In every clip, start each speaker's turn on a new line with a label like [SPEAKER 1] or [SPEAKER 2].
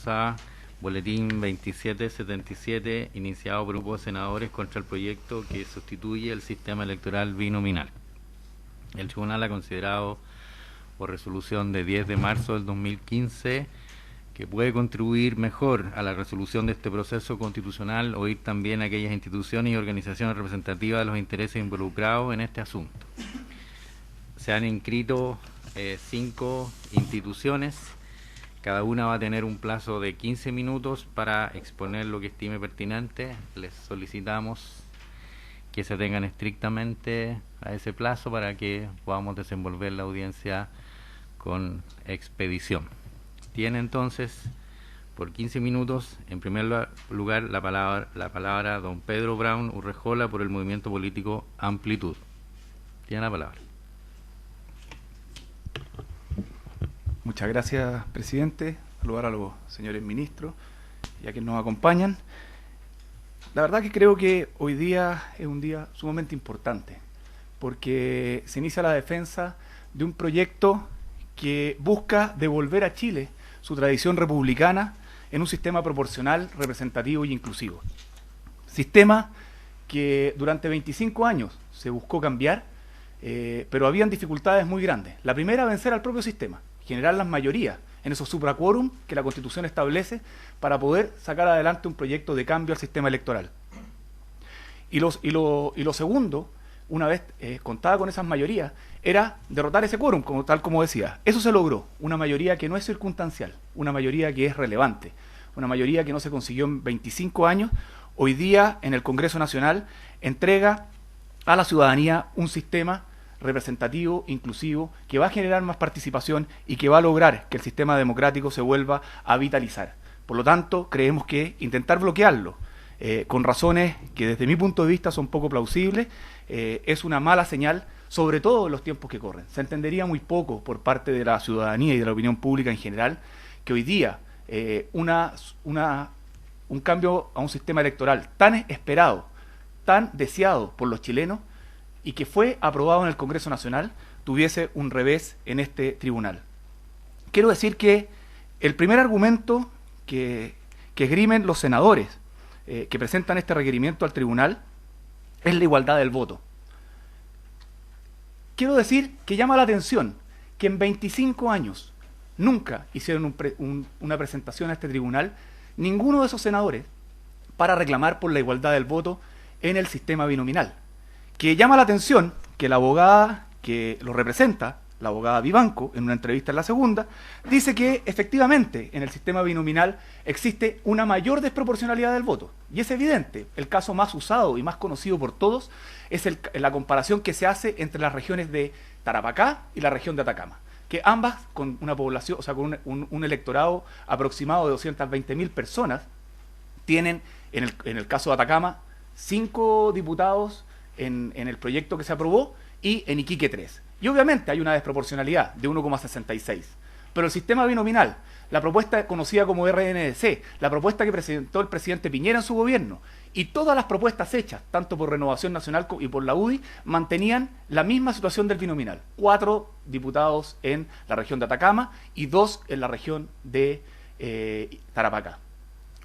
[SPEAKER 1] causa Boletín 2777, iniciado por un grupo de senadores contra el proyecto que sustituye el sistema electoral binominal. El tribunal ha considerado, por resolución de 10 de marzo del 2015, que puede contribuir mejor a la resolución de este proceso constitucional oír también a aquellas instituciones y organizaciones representativas de los intereses involucrados en este asunto. Se han inscrito 5 instituciones. Cada una va a tener un plazo de 15 minutos para exponer lo que estime pertinente. Les solicitamos que se tengan estrictamente a ese plazo para que podamos desenvolver la audiencia con expedición. Tiene entonces, por 15 minutos, en primer lugar, la palabra don Pedro Brown Urrejola por el movimiento político Amplitud. Tiene la palabra.
[SPEAKER 2] Muchas gracias, presidente. Saludar a los señores ministros y a quienes nos acompañan. La verdad que creo que hoy día es un día sumamente importante, porque se inicia la defensa de un proyecto que busca devolver a Chile su tradición republicana en un sistema proporcional, representativo y inclusivo. Sistema que durante 25 años se buscó cambiar, pero habían dificultades muy grandes. La primera, vencer al propio sistema, generar las mayorías en esos supraquórum que la Constitución establece para poder sacar adelante un proyecto de cambio al sistema electoral. Y lo segundo, una vez contada con esas mayorías, era derrotar ese quórum, tal como decía. Eso se logró, una mayoría que no es circunstancial, una mayoría que es relevante, una mayoría que no se consiguió en 25 años, hoy día en el Congreso Nacional entrega a la ciudadanía un sistema representativo, inclusivo, que va a generar más participación y que va a lograr que el sistema democrático se vuelva a vitalizar. Por lo tanto, creemos que intentar bloquearlo, con razones que desde mi punto de vista son poco plausibles, es una mala señal, sobre todo en los tiempos que corren. Se entendería muy poco por parte de la ciudadanía y de la opinión pública en general que hoy día un cambio a un sistema electoral tan esperado, tan deseado por los chilenos y que fue aprobado en el Congreso Nacional, tuviese un revés en este tribunal. Quiero decir que el primer argumento que esgrimen los senadores que presentan este requerimiento al tribunal es la igualdad del voto. Quiero decir que llama la atención que en 25 años nunca hicieron una presentación a este tribunal ninguno de esos senadores para reclamar por la igualdad del voto en el sistema binominal. Que llama la atención que la abogada que lo representa, la abogada Vivanco, en una entrevista en La Segunda, dice que efectivamente en el sistema binominal existe una mayor desproporcionalidad del voto. Y es evidente, el caso más usado y más conocido por todos es la comparación que se hace entre las regiones de Tarapacá y la región de Atacama, que ambas con una población, o sea, con un electorado aproximado de 220.000 personas, tienen, en el caso de Atacama, 5 diputados en el proyecto que se aprobó y en Iquique 3. Y obviamente hay una desproporcionalidad de 1,66. Pero el sistema binominal, la propuesta conocida como RNDC, la propuesta que presentó el presidente Piñera en su gobierno, y todas las propuestas hechas, tanto por Renovación Nacional y por la UDI, mantenían la misma situación del binominal. 4 diputados en la región de Atacama y 2 en la región de Tarapacá.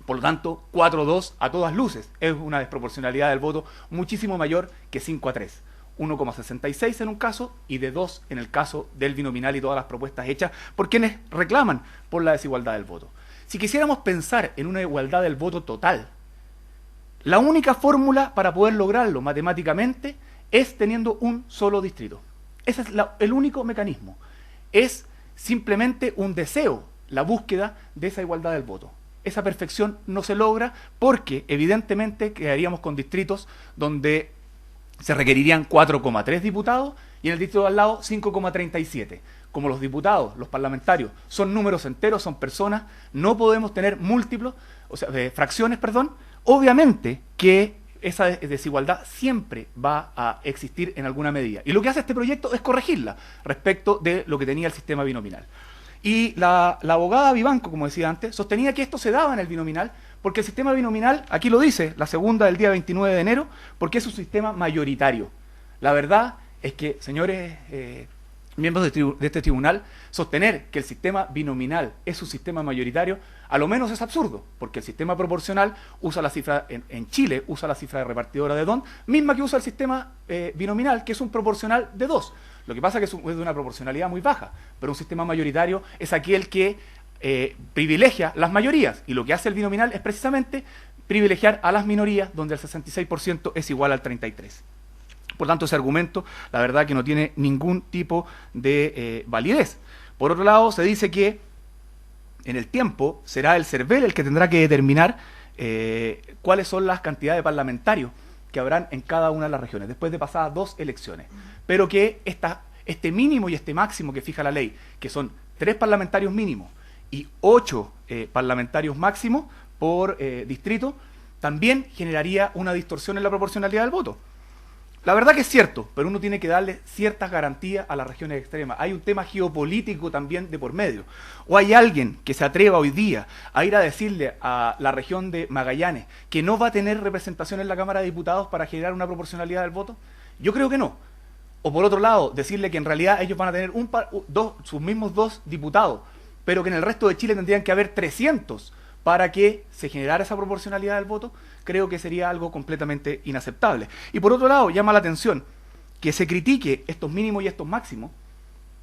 [SPEAKER 2] Por lo tanto, 4-2 a todas luces. Es una desproporcionalidad del voto muchísimo mayor que 5-3. 1,66 en un caso y de 2 en el caso del binominal y todas las propuestas hechas por quienes reclaman por la desigualdad del voto. Si quisiéramos pensar en una igualdad del voto total, la única fórmula para poder lograrlo matemáticamente es teniendo un solo distrito. Ese es el único mecanismo. Es simplemente un deseo, la búsqueda de esa igualdad del voto. Esa perfección no se logra porque evidentemente quedaríamos con distritos donde se requerirían 4,3 diputados y en el distrito de al lado 5,37. Como los diputados, los parlamentarios, son números enteros, son personas, no podemos tener múltiplos, o sea, fracciones, perdón. Obviamente que esa desigualdad siempre va a existir en alguna medida. Y lo que hace este proyecto es corregirla respecto de lo que tenía el sistema binominal. Y la abogada Vivanco, como decía antes, sostenía que esto se daba en el binominal porque el sistema binominal, aquí lo dice, la segunda del día 29 de enero, porque es un sistema mayoritario. La verdad es que, señores miembros de este tribunal, sostener que el sistema binominal es un sistema mayoritario, a lo menos es absurdo, porque el sistema proporcional usa la cifra, en Chile, usa la cifra de repartidora de D'Hondt, misma que usa el sistema binominal, que es un proporcional de 2. Lo que pasa es que es de una proporcionalidad muy baja, pero un sistema mayoritario es aquel que privilegia las mayorías, y lo que hace el binominal es precisamente privilegiar a las minorías, donde el 66% es igual al 33%. Por tanto, ese argumento, la verdad que no tiene ningún tipo de validez. Por otro lado, se dice que en el tiempo será el CERVEL el que tendrá que determinar cuáles son las cantidades de parlamentarios que habrán en cada una de las regiones, después de pasadas 2 elecciones. Pero que este mínimo y este máximo que fija la ley, que son 3 parlamentarios mínimos y 8 parlamentarios máximos por distrito, también generaría una distorsión en la proporcionalidad del voto. La verdad que es cierto, pero uno tiene que darle ciertas garantías a las regiones extremas. Hay un tema geopolítico también de por medio. ¿O hay alguien que se atreva hoy día a ir a decirle a la región de Magallanes que no va a tener representación en la Cámara de Diputados para generar una proporcionalidad del voto? Yo creo que no. O por otro lado, decirle que en realidad ellos van a tener sus mismos 2 diputados, pero que en el resto de Chile tendrían que haber 300 para que se generara esa proporcionalidad del voto, creo que sería algo completamente inaceptable. Y por otro lado, llama la atención que se critique estos mínimos y estos máximos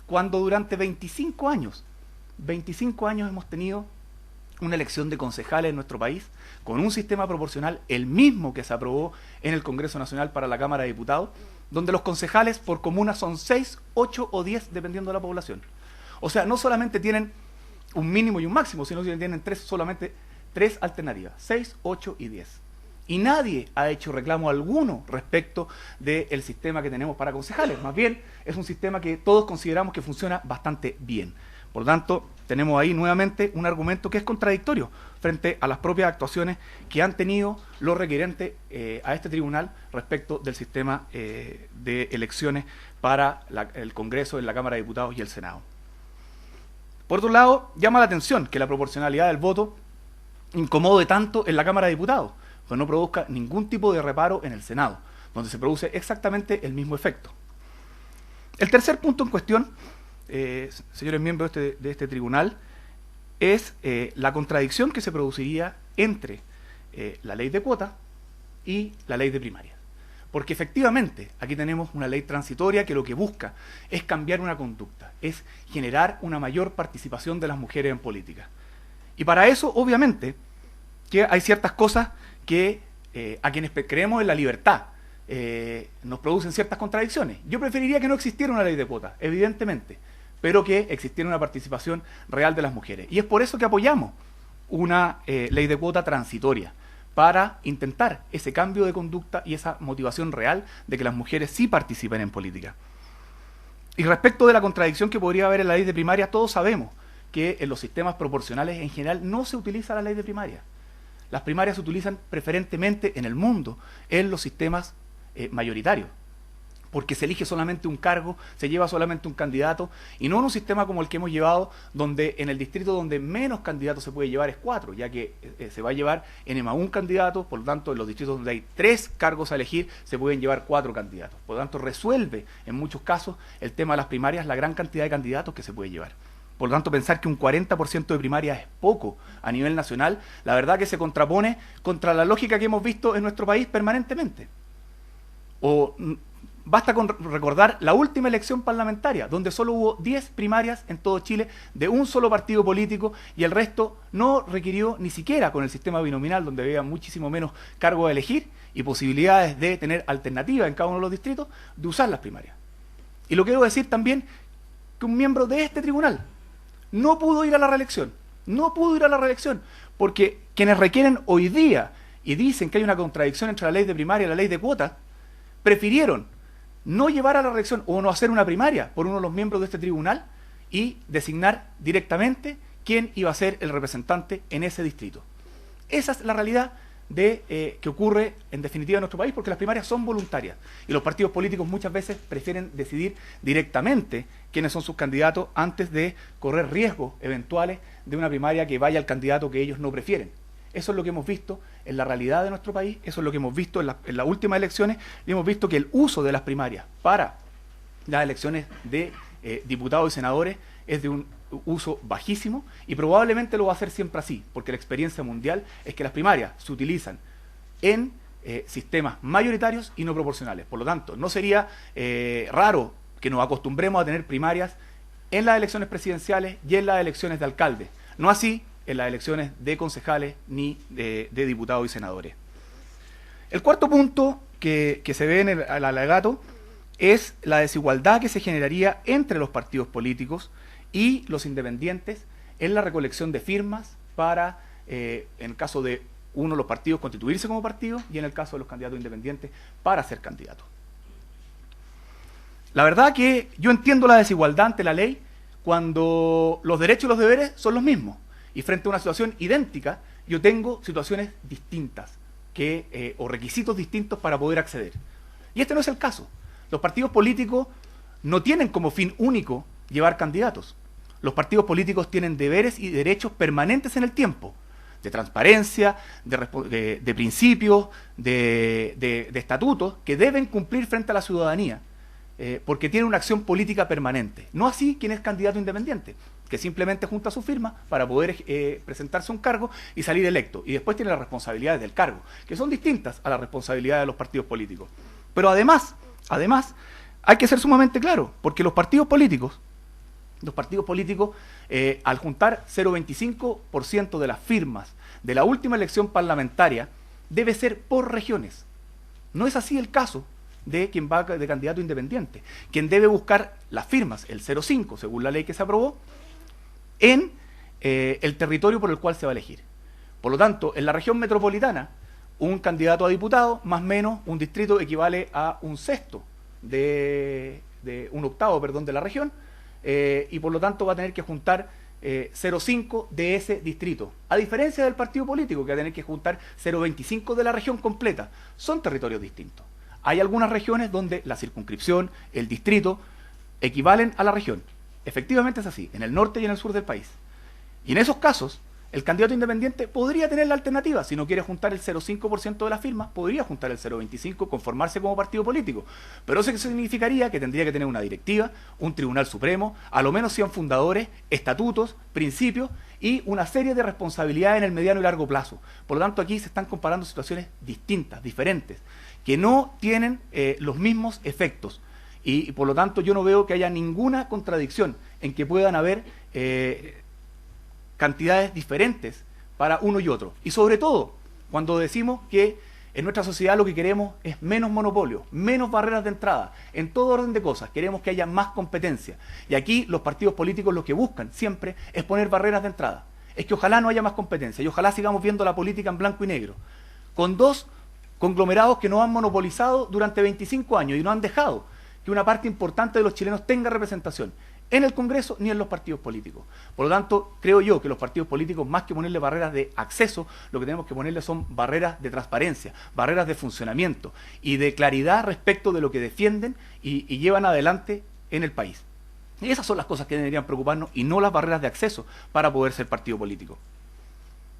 [SPEAKER 2] cuando durante 25 años hemos tenido una elección de concejales en nuestro país con un sistema proporcional, el mismo que se aprobó en el Congreso Nacional para la Cámara de Diputados, donde los concejales por comuna son 6, 8 o 10, dependiendo de la población. O sea, no solamente tienen un mínimo y un máximo, sino que tienen solamente 3 alternativas, 6, 8 y 10. Y nadie ha hecho reclamo alguno respecto del sistema que tenemos para concejales. Más bien, es un sistema que todos consideramos que funciona bastante bien. Por lo tanto, tenemos ahí nuevamente un argumento que es contradictorio frente a las propias actuaciones que han tenido los requerentes a este tribunal respecto del sistema de elecciones para el Congreso, en la Cámara de Diputados y el Senado. Por otro lado, llama la atención que la proporcionalidad del voto incomode tanto en la Cámara de Diputados, pues no produzca ningún tipo de reparo en el Senado, donde se produce exactamente el mismo efecto. El tercer punto en cuestión, señores miembros de este tribunal, es la contradicción que se produciría entre la ley de cuota y la ley de primaria. Porque efectivamente aquí tenemos una ley transitoria que lo que busca es cambiar una conducta, es generar una mayor participación de las mujeres en política. Y para eso, obviamente, que hay ciertas cosas que a quienes creemos en la libertad nos producen ciertas contradicciones. Yo preferiría que no existiera una ley de cuotas, evidentemente, pero que existiera una participación real de las mujeres. Y es por eso que apoyamos una ley de cuota transitoria, para intentar ese cambio de conducta y esa motivación real de que las mujeres sí participen en política. Y respecto de la contradicción que podría haber en la ley de primaria, todos sabemos que en los sistemas proporcionales en general no se utiliza la ley de primaria. Las primarias se utilizan preferentemente en el mundo, en los sistemas mayoritarios, porque se elige solamente un cargo, se lleva solamente un candidato, y no en un sistema como el que hemos llevado, donde en el distrito donde menos candidatos se puede llevar es 4, ya que se va a llevar en un candidato, por lo tanto en los distritos donde hay 3 cargos a elegir, se pueden llevar 4 candidatos. Por lo tanto resuelve en muchos casos el tema de las primarias, la gran cantidad de candidatos que se puede llevar. Por lo tanto, pensar que un 40% de primarias es poco a nivel nacional, la verdad que se contrapone contra la lógica que hemos visto en nuestro país permanentemente. Basta con recordar la última elección parlamentaria, donde solo hubo 10 primarias en todo Chile de un solo partido político y el resto no requirió ni siquiera con el sistema binominal, donde había muchísimo menos cargos a elegir y posibilidades de tener alternativas en cada uno de los distritos, de usar las primarias. Y lo quiero decir también que un miembro de este tribunal no pudo ir a la reelección, porque quienes requieren hoy día y dicen que hay una contradicción entre la ley de primaria y la ley de cuotas, prefirieron no llevar a la reelección o no hacer una primaria por uno de los miembros de este tribunal y designar directamente quién iba a ser el representante en ese distrito. Esa es la realidad que ocurre en definitiva en nuestro país, porque las primarias son voluntarias y los partidos políticos muchas veces prefieren decidir directamente quiénes son sus candidatos antes de correr riesgos eventuales de una primaria que vaya al candidato que ellos no prefieren. Eso es lo que hemos visto en la realidad de nuestro país, eso es lo que hemos visto en las últimas elecciones, y hemos visto que el uso de las primarias para las elecciones de diputados y senadores es de un uso bajísimo y probablemente lo va a hacer siempre así, porque la experiencia mundial es que las primarias se utilizan en sistemas mayoritarios y no proporcionales. Por lo tanto, no sería raro que nos acostumbremos a tener primarias en las elecciones presidenciales y en las elecciones de alcaldes, no así en las elecciones de concejales ni de diputados y senadores. El cuarto punto que se ve en el alegato es la desigualdad que se generaría entre los partidos políticos y los independientes en la recolección de firmas para, en el caso de uno de los partidos, constituirse como partido, y en el caso de los candidatos independientes, para ser candidatos. La verdad que yo entiendo la desigualdad ante la ley cuando los derechos y los deberes son los mismos, y frente a una situación idéntica, yo tengo situaciones distintas o requisitos distintos para poder acceder. Y este no es el caso. Los partidos políticos no tienen como fin único llevar candidatos. Los partidos políticos tienen deberes y derechos permanentes en el tiempo, de transparencia, de principios, de estatutos que deben cumplir frente a la ciudadanía, porque tienen una acción política permanente. No así quien es candidato independiente, que simplemente junta su firma para poder presentarse a un cargo y salir electo, y después tiene las responsabilidades del cargo, que son distintas a las responsabilidades de los partidos políticos. Pero además, hay que ser sumamente claro, porque los partidos políticos, al juntar 0,25% de las firmas de la última elección parlamentaria, debe ser por regiones. No es así el caso de quien va de candidato independiente. Quien debe buscar las firmas, el 0,5, según la ley que se aprobó, en el territorio por el cual se va a elegir. Por lo tanto, en la región metropolitana, un candidato a diputado, más o menos, un distrito equivale a un octavo de la región, y por lo tanto va a tener que juntar 0,5 de ese distrito. A diferencia del partido político, que va a tener que juntar 0,25 de la región completa. Son territorios distintos. Hay algunas regiones donde la circunscripción, el distrito, equivalen a la región. Efectivamente es así, en el norte y en el sur del país. Y en esos casos, el candidato independiente podría tener la alternativa. Si no quiere juntar el 0,5% de las firmas, podría juntar el 0,25%, conformarse como partido político. Pero eso significaría que tendría que tener una directiva, un tribunal supremo, a lo menos 100 fundadores, estatutos, principios y una serie de responsabilidades en el mediano y largo plazo. Por lo tanto, aquí se están comparando situaciones distintas, diferentes, que no tienen los mismos efectos. Y por lo tanto yo no veo que haya ninguna contradicción en que puedan haber cantidades diferentes para uno y otro. Y sobre todo, cuando decimos que en nuestra sociedad lo que queremos es menos monopolio, menos barreras de entrada, en todo orden de cosas, queremos que haya más competencia. Y aquí los partidos políticos lo que buscan siempre es poner barreras de entrada. Es que ojalá no haya más competencia y ojalá sigamos viendo la política en blanco y negro, con dos conglomerados que nos han monopolizado durante 25 años y no han dejado que una parte importante de los chilenos tenga representación en el Congreso ni en los partidos políticos. Por lo tanto, creo yo que los partidos políticos, más que ponerle barreras de acceso, lo que tenemos que ponerle son barreras de transparencia, barreras de funcionamiento y de claridad respecto de lo que defienden y llevan adelante en el país. Y esas son las cosas que deberían preocuparnos y no las barreras de acceso para poder ser partido político.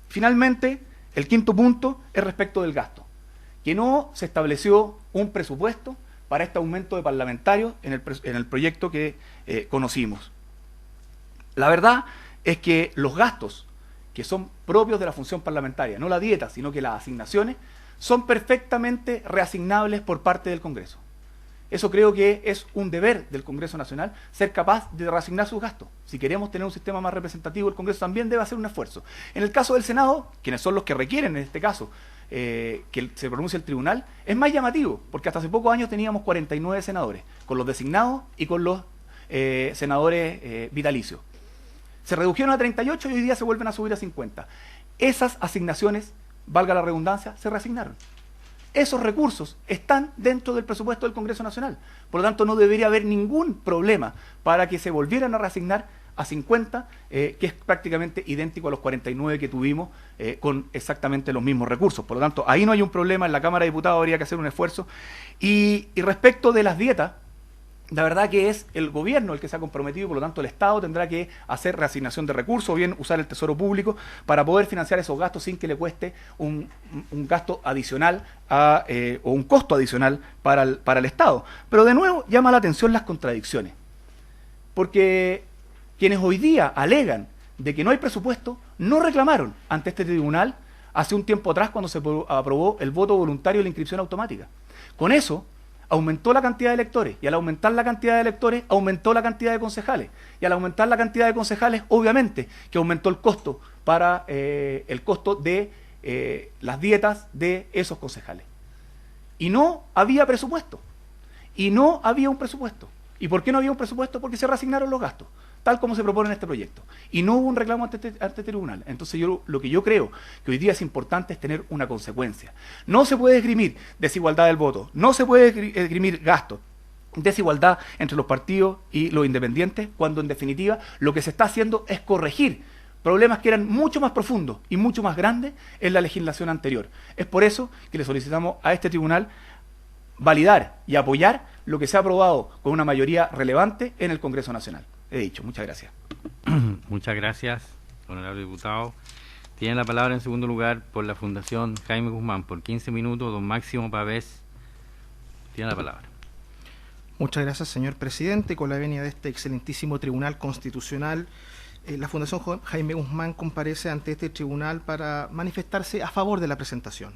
[SPEAKER 2] Finalmente, el quinto punto es respecto del gasto, que no se estableció un presupuesto para este aumento de parlamentarios en el proyecto que conocimos. La verdad es que los gastos que son propios de la función parlamentaria, no la dieta, sino que las asignaciones, son perfectamente reasignables por parte del Congreso. Eso creo que es un deber del Congreso Nacional, ser capaz de reasignar sus gastos. Si queremos tener un sistema más representativo, el Congreso también debe hacer un esfuerzo. En el caso del Senado, quienes son los que requieren en este caso que se pronuncie el tribunal, es más llamativo, porque hasta hace pocos años teníamos 49 senadores, con los designados y con los senadores vitalicios. Se redujeron a 38 y hoy día se vuelven a subir a 50. Esas asignaciones, valga la redundancia, se reasignaron. Esos recursos están dentro del presupuesto del Congreso Nacional. Por lo tanto, no debería haber ningún problema para que se volvieran a reasignar a 50, que es prácticamente idéntico a los 49 que tuvimos con exactamente los mismos recursos. Por lo tanto, ahí no hay un problema. En la Cámara de Diputados habría que hacer un esfuerzo. Y respecto de las dietas, la verdad que es el gobierno el que se ha comprometido y por lo tanto el Estado tendrá que hacer reasignación de recursos o bien usar el Tesoro Público para poder financiar esos gastos sin que le cueste un gasto adicional o un costo adicional para el Estado. Pero de nuevo llama la atención las contradicciones. porque quienes hoy día alegan de que no hay presupuesto no reclamaron ante este tribunal hace un tiempo atrás cuando se aprobó el voto voluntario y la inscripción automática. Con eso aumentó la cantidad de electores, y al aumentar la cantidad de electores aumentó la cantidad de concejales, y al aumentar la cantidad de concejales obviamente que aumentó el costo para el costo de las dietas de esos concejales. Y no había presupuesto. Y no había un presupuesto. ¿Y por qué no había un presupuesto? Porque se reasignaron los gastos, tal como se propone en este proyecto. Y no hubo un reclamo ante este tribunal. Entonces lo que yo creo que hoy día es importante es tener una consecuencia. No se puede esgrimir desigualdad del voto, no se puede esgrimir gastos, desigualdad entre los partidos y los independientes, cuando en definitiva lo que se está haciendo es corregir problemas que eran mucho más profundos y mucho más grandes en la legislación anterior. Es por eso que le solicitamos a este tribunal validar y apoyar lo que se ha aprobado con una mayoría relevante en el Congreso Nacional. He dicho, muchas gracias.
[SPEAKER 1] Muchas gracias, honorable diputado. Tiene la palabra en segundo lugar por la Fundación Jaime Guzmán, por 15 minutos, don Máximo Pavés. Tiene la palabra.
[SPEAKER 3] Muchas gracias, señor presidente. Con la venia de este excelentísimo Tribunal Constitucional, la Fundación Jaime Guzmán comparece ante este tribunal para manifestarse a favor de la presentación.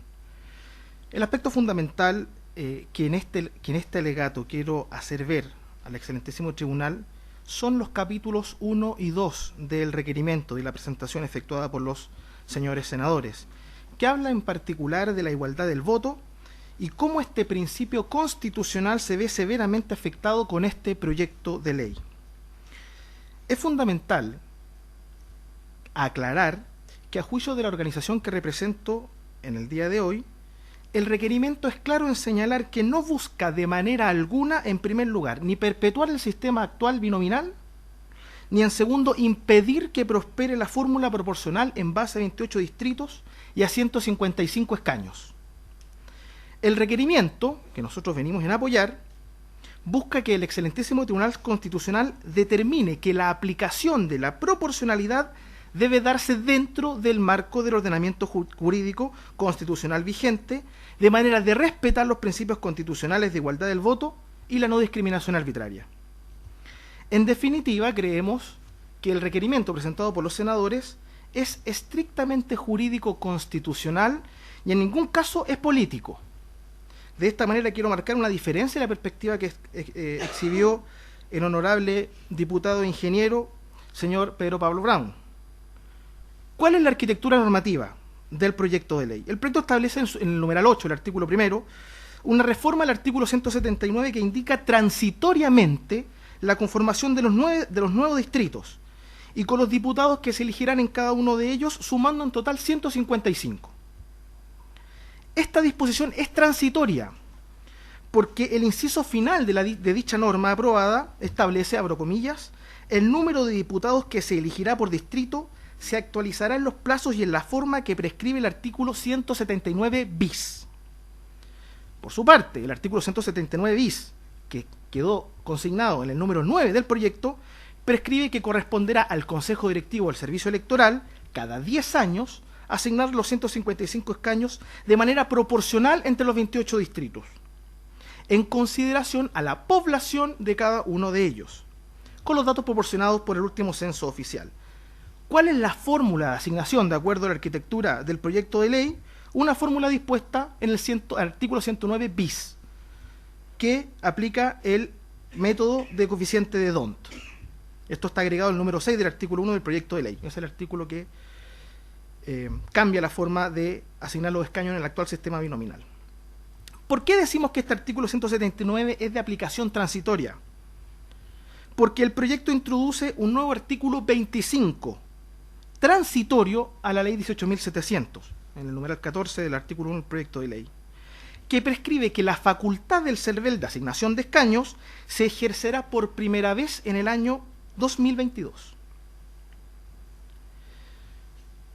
[SPEAKER 3] El aspecto fundamental que en este alegato quiero hacer ver al excelentísimo tribunal son los capítulos 1 y 2 del requerimiento de la presentación efectuada por los señores senadores, que habla en particular de la igualdad del voto y cómo este principio constitucional se ve severamente afectado con este proyecto de ley. Es fundamental aclarar que, a juicio de la organización que represento en el día de hoy, el requerimiento es claro en señalar que no busca de manera alguna, en primer lugar, ni perpetuar el sistema actual binominal, ni en segundo, impedir que prospere la fórmula proporcional en base a 28 distritos y a 155 escaños. El requerimiento, que nosotros venimos en apoyar, busca que el excelentísimo Tribunal Constitucional determine que la aplicación de la proporcionalidad debe darse dentro del marco del ordenamiento jurídico constitucional vigente, de manera de respetar los principios constitucionales de igualdad del voto y la no discriminación arbitraria. En definitiva, creemos que el requerimiento presentado por los senadores es estrictamente jurídico constitucional y en ningún caso es político. De esta manera quiero marcar una diferencia en la perspectiva que exhibió el honorable diputado e ingeniero señor Pedro Pablo Brown. ¿Cuál es la arquitectura normativa del proyecto de ley? El proyecto establece en el numeral 8, el artículo primero, una reforma al artículo 179 que indica transitoriamente la conformación de los nuevos distritos y con los diputados que se elegirán en cada uno de ellos, sumando en total 155. Esta disposición es transitoria porque el inciso final de dicha norma aprobada establece, abro comillas, el número de diputados que se elegirá por distrito se actualizará en los plazos y en la forma que prescribe el artículo 179 bis. Por su parte, el artículo 179 bis, que quedó consignado en el número 9 del proyecto, prescribe que corresponderá al Consejo Directivo del Servicio Electoral, cada 10 años, asignar los 155 escaños de manera proporcional entre los 28 distritos, en consideración a la población de cada uno de ellos, con los datos proporcionados por el último censo oficial. ¿Cuál es la fórmula de asignación de acuerdo a la arquitectura del proyecto de ley? Una fórmula dispuesta en el artículo 109 bis, que aplica el método de coeficiente de D'Hondt. Esto está agregado al número 6 del artículo 1 del proyecto de ley. Es el artículo que cambia la forma de asignar los escaños en el actual sistema binominal. ¿Por qué decimos que este artículo 179 es de aplicación transitoria? Porque el proyecto introduce un nuevo artículo 25, transitorio a la ley 18.700, en el numeral 14 del artículo 1 del proyecto de ley, que prescribe que la facultad del CERVEL de asignación de escaños se ejercerá por primera vez en el año 2022.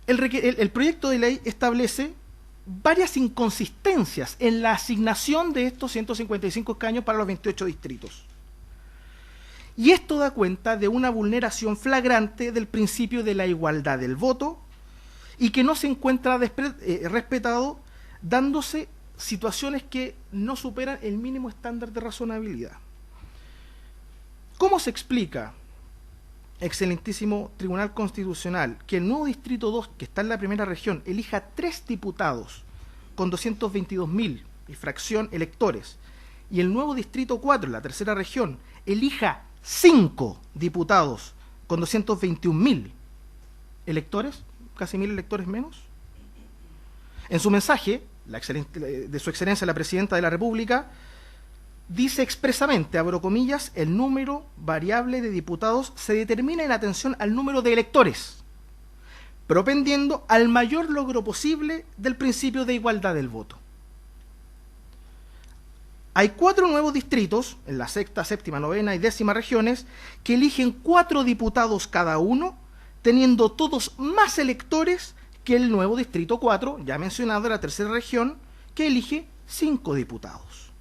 [SPEAKER 3] El proyecto de ley establece varias inconsistencias en la asignación de estos 155 escaños para los 28 distritos. Y esto da cuenta de una vulneración flagrante del principio de la igualdad del voto y que no se encuentra respetado, dándose situaciones que no superan el mínimo estándar de razonabilidad. ¿Cómo se explica excelentísimo Tribunal Constitucional, que el nuevo Distrito 2, que está en la primera región, elija 3 diputados con 222.000 y fracción electores, y el nuevo Distrito 4, en la tercera región, elija 5 diputados con 221.000 electores, casi 1.000 electores menos. En su mensaje, de su excelencia la Presidenta de la República dice expresamente, abro comillas, el número variable de diputados se determina en atención al número de electores, propendiendo al mayor logro posible del principio de igualdad del voto. Hay 4 nuevos distritos, en la sexta, séptima, novena y décima regiones, que eligen 4 diputados cada uno, teniendo todos más electores que el nuevo Distrito 4, ya mencionado, de la tercera región, que elige 5 diputados.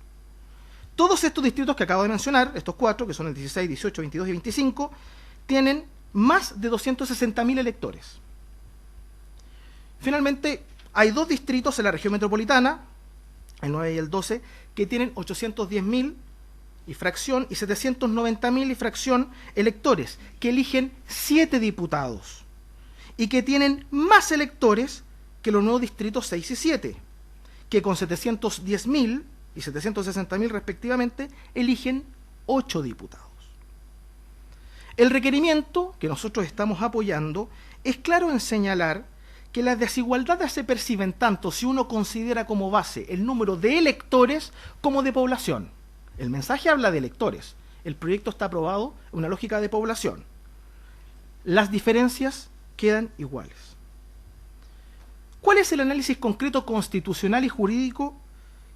[SPEAKER 3] Todos estos distritos que acabo de mencionar, estos 4, que son el 16, 18, 22 y 25, tienen más de 260.000 electores. Finalmente, hay 2 distritos en la región metropolitana, el 9 y el 12, que tienen 810.000 y fracción y 790.000 y fracción electores, que eligen 7 diputados y que tienen más electores que los nuevos distritos 6 y 7, que con 710.000 y 760.000 respectivamente eligen 8 diputados. El requerimiento que nosotros estamos apoyando es claro en señalar que las desigualdades se perciben tanto si uno considera como base el número de electores como de población. El mensaje habla de electores, el proyecto está aprobado en una lógica de población. Las diferencias quedan iguales. ¿Cuál es el análisis concreto constitucional y jurídico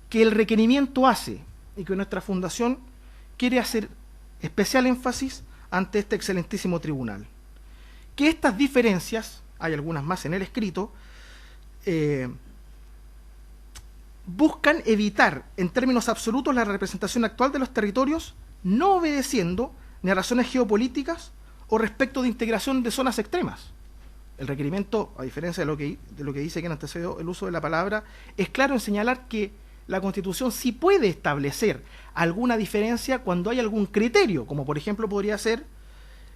[SPEAKER 3] que el requerimiento hace y que nuestra fundación quiere hacer especial énfasis ante este excelentísimo tribunal? Que estas diferencias, hay algunas más en el escrito, buscan evitar en términos absolutos la representación actual de los territorios, no obedeciendo ni a razones geopolíticas o respecto de integración de zonas extremas. El requerimiento, a diferencia de lo que dice quien antecedió el uso de la palabra, es claro en señalar que la Constitución sí puede establecer alguna diferencia cuando hay algún criterio, como por ejemplo podría ser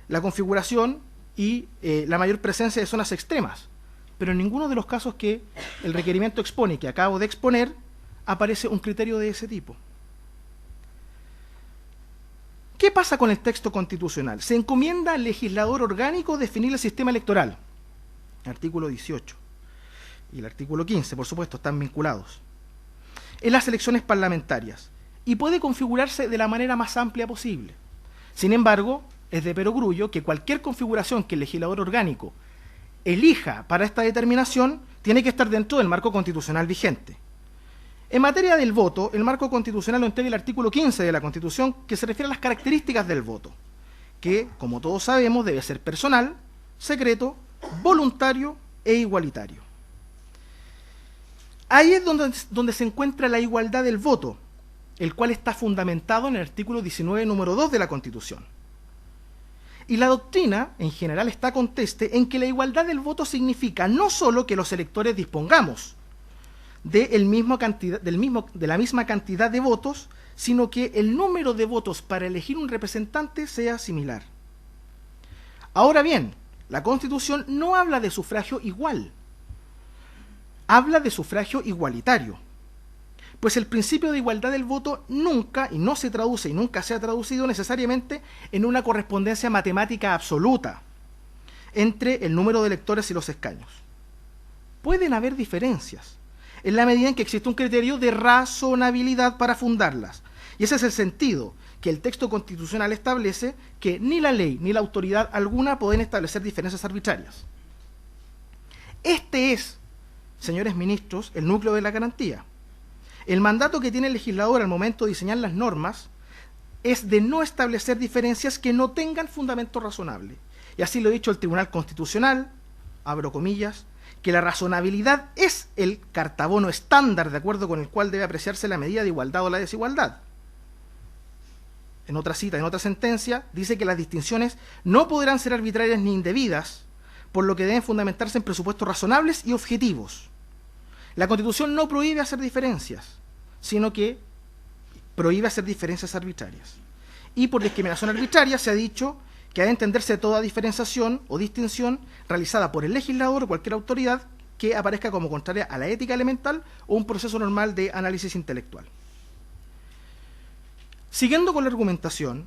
[SPEAKER 3] la configuración y la mayor presencia de zonas extremas. Pero en ninguno de los casos que el requerimiento expone y que acabo de exponer, aparece un criterio de ese tipo. ¿Qué pasa con el texto constitucional? Se encomienda al legislador orgánico definir el sistema electoral. El artículo 18 y el artículo 15, por supuesto, están vinculados en las elecciones parlamentarias y puede configurarse de la manera más amplia posible. Sin embargo, es de perogrullo que cualquier configuración que el legislador orgánico elija para esta determinación tiene que estar dentro del marco constitucional vigente. En materia del voto, el marco constitucional lo integra el artículo 15 de la Constitución, que se refiere a las características del voto, que, como todos sabemos, debe ser personal, secreto, voluntario e igualitario. Ahí es donde se encuentra la igualdad del voto, el cual está fundamentado en el artículo 19, número 2 de la Constitución. Y la doctrina, en general, está conteste en que la igualdad del voto significa no solo que los electores dispongamos de la misma cantidad de votos, sino que el número de votos para elegir un representante sea similar. Ahora bien, la Constitución no habla de sufragio igual, habla de sufragio igualitario, pues el principio de igualdad del voto nunca, y no se traduce y nunca se ha traducido necesariamente en una correspondencia matemática absoluta entre el número de electores y los escaños. Pueden haber diferencias, en la medida en que existe un criterio de razonabilidad para fundarlas. Y ese es el sentido que el texto constitucional establece, que ni la ley ni la autoridad alguna pueden establecer diferencias arbitrarias. Este es, señores ministros, el núcleo de la garantía. El mandato que tiene el legislador al momento de diseñar las normas es de no establecer diferencias que no tengan fundamento razonable. Y así lo ha dicho el Tribunal Constitucional, abro comillas, que la razonabilidad es el cartabono estándar de acuerdo con el cual debe apreciarse la medida de igualdad o la desigualdad. En otra cita, en otra sentencia, dice que las distinciones no podrán ser arbitrarias ni indebidas, por lo que deben fundamentarse en presupuestos razonables y objetivos. La Constitución no prohíbe hacer diferencias, sino que prohíbe hacer diferencias arbitrarias. Y por discriminación arbitraria se ha dicho que ha de entenderse toda diferenciación o distinción realizada por el legislador o cualquier autoridad que aparezca como contraria a la ética elemental o un proceso normal de análisis intelectual. Siguiendo con la argumentación,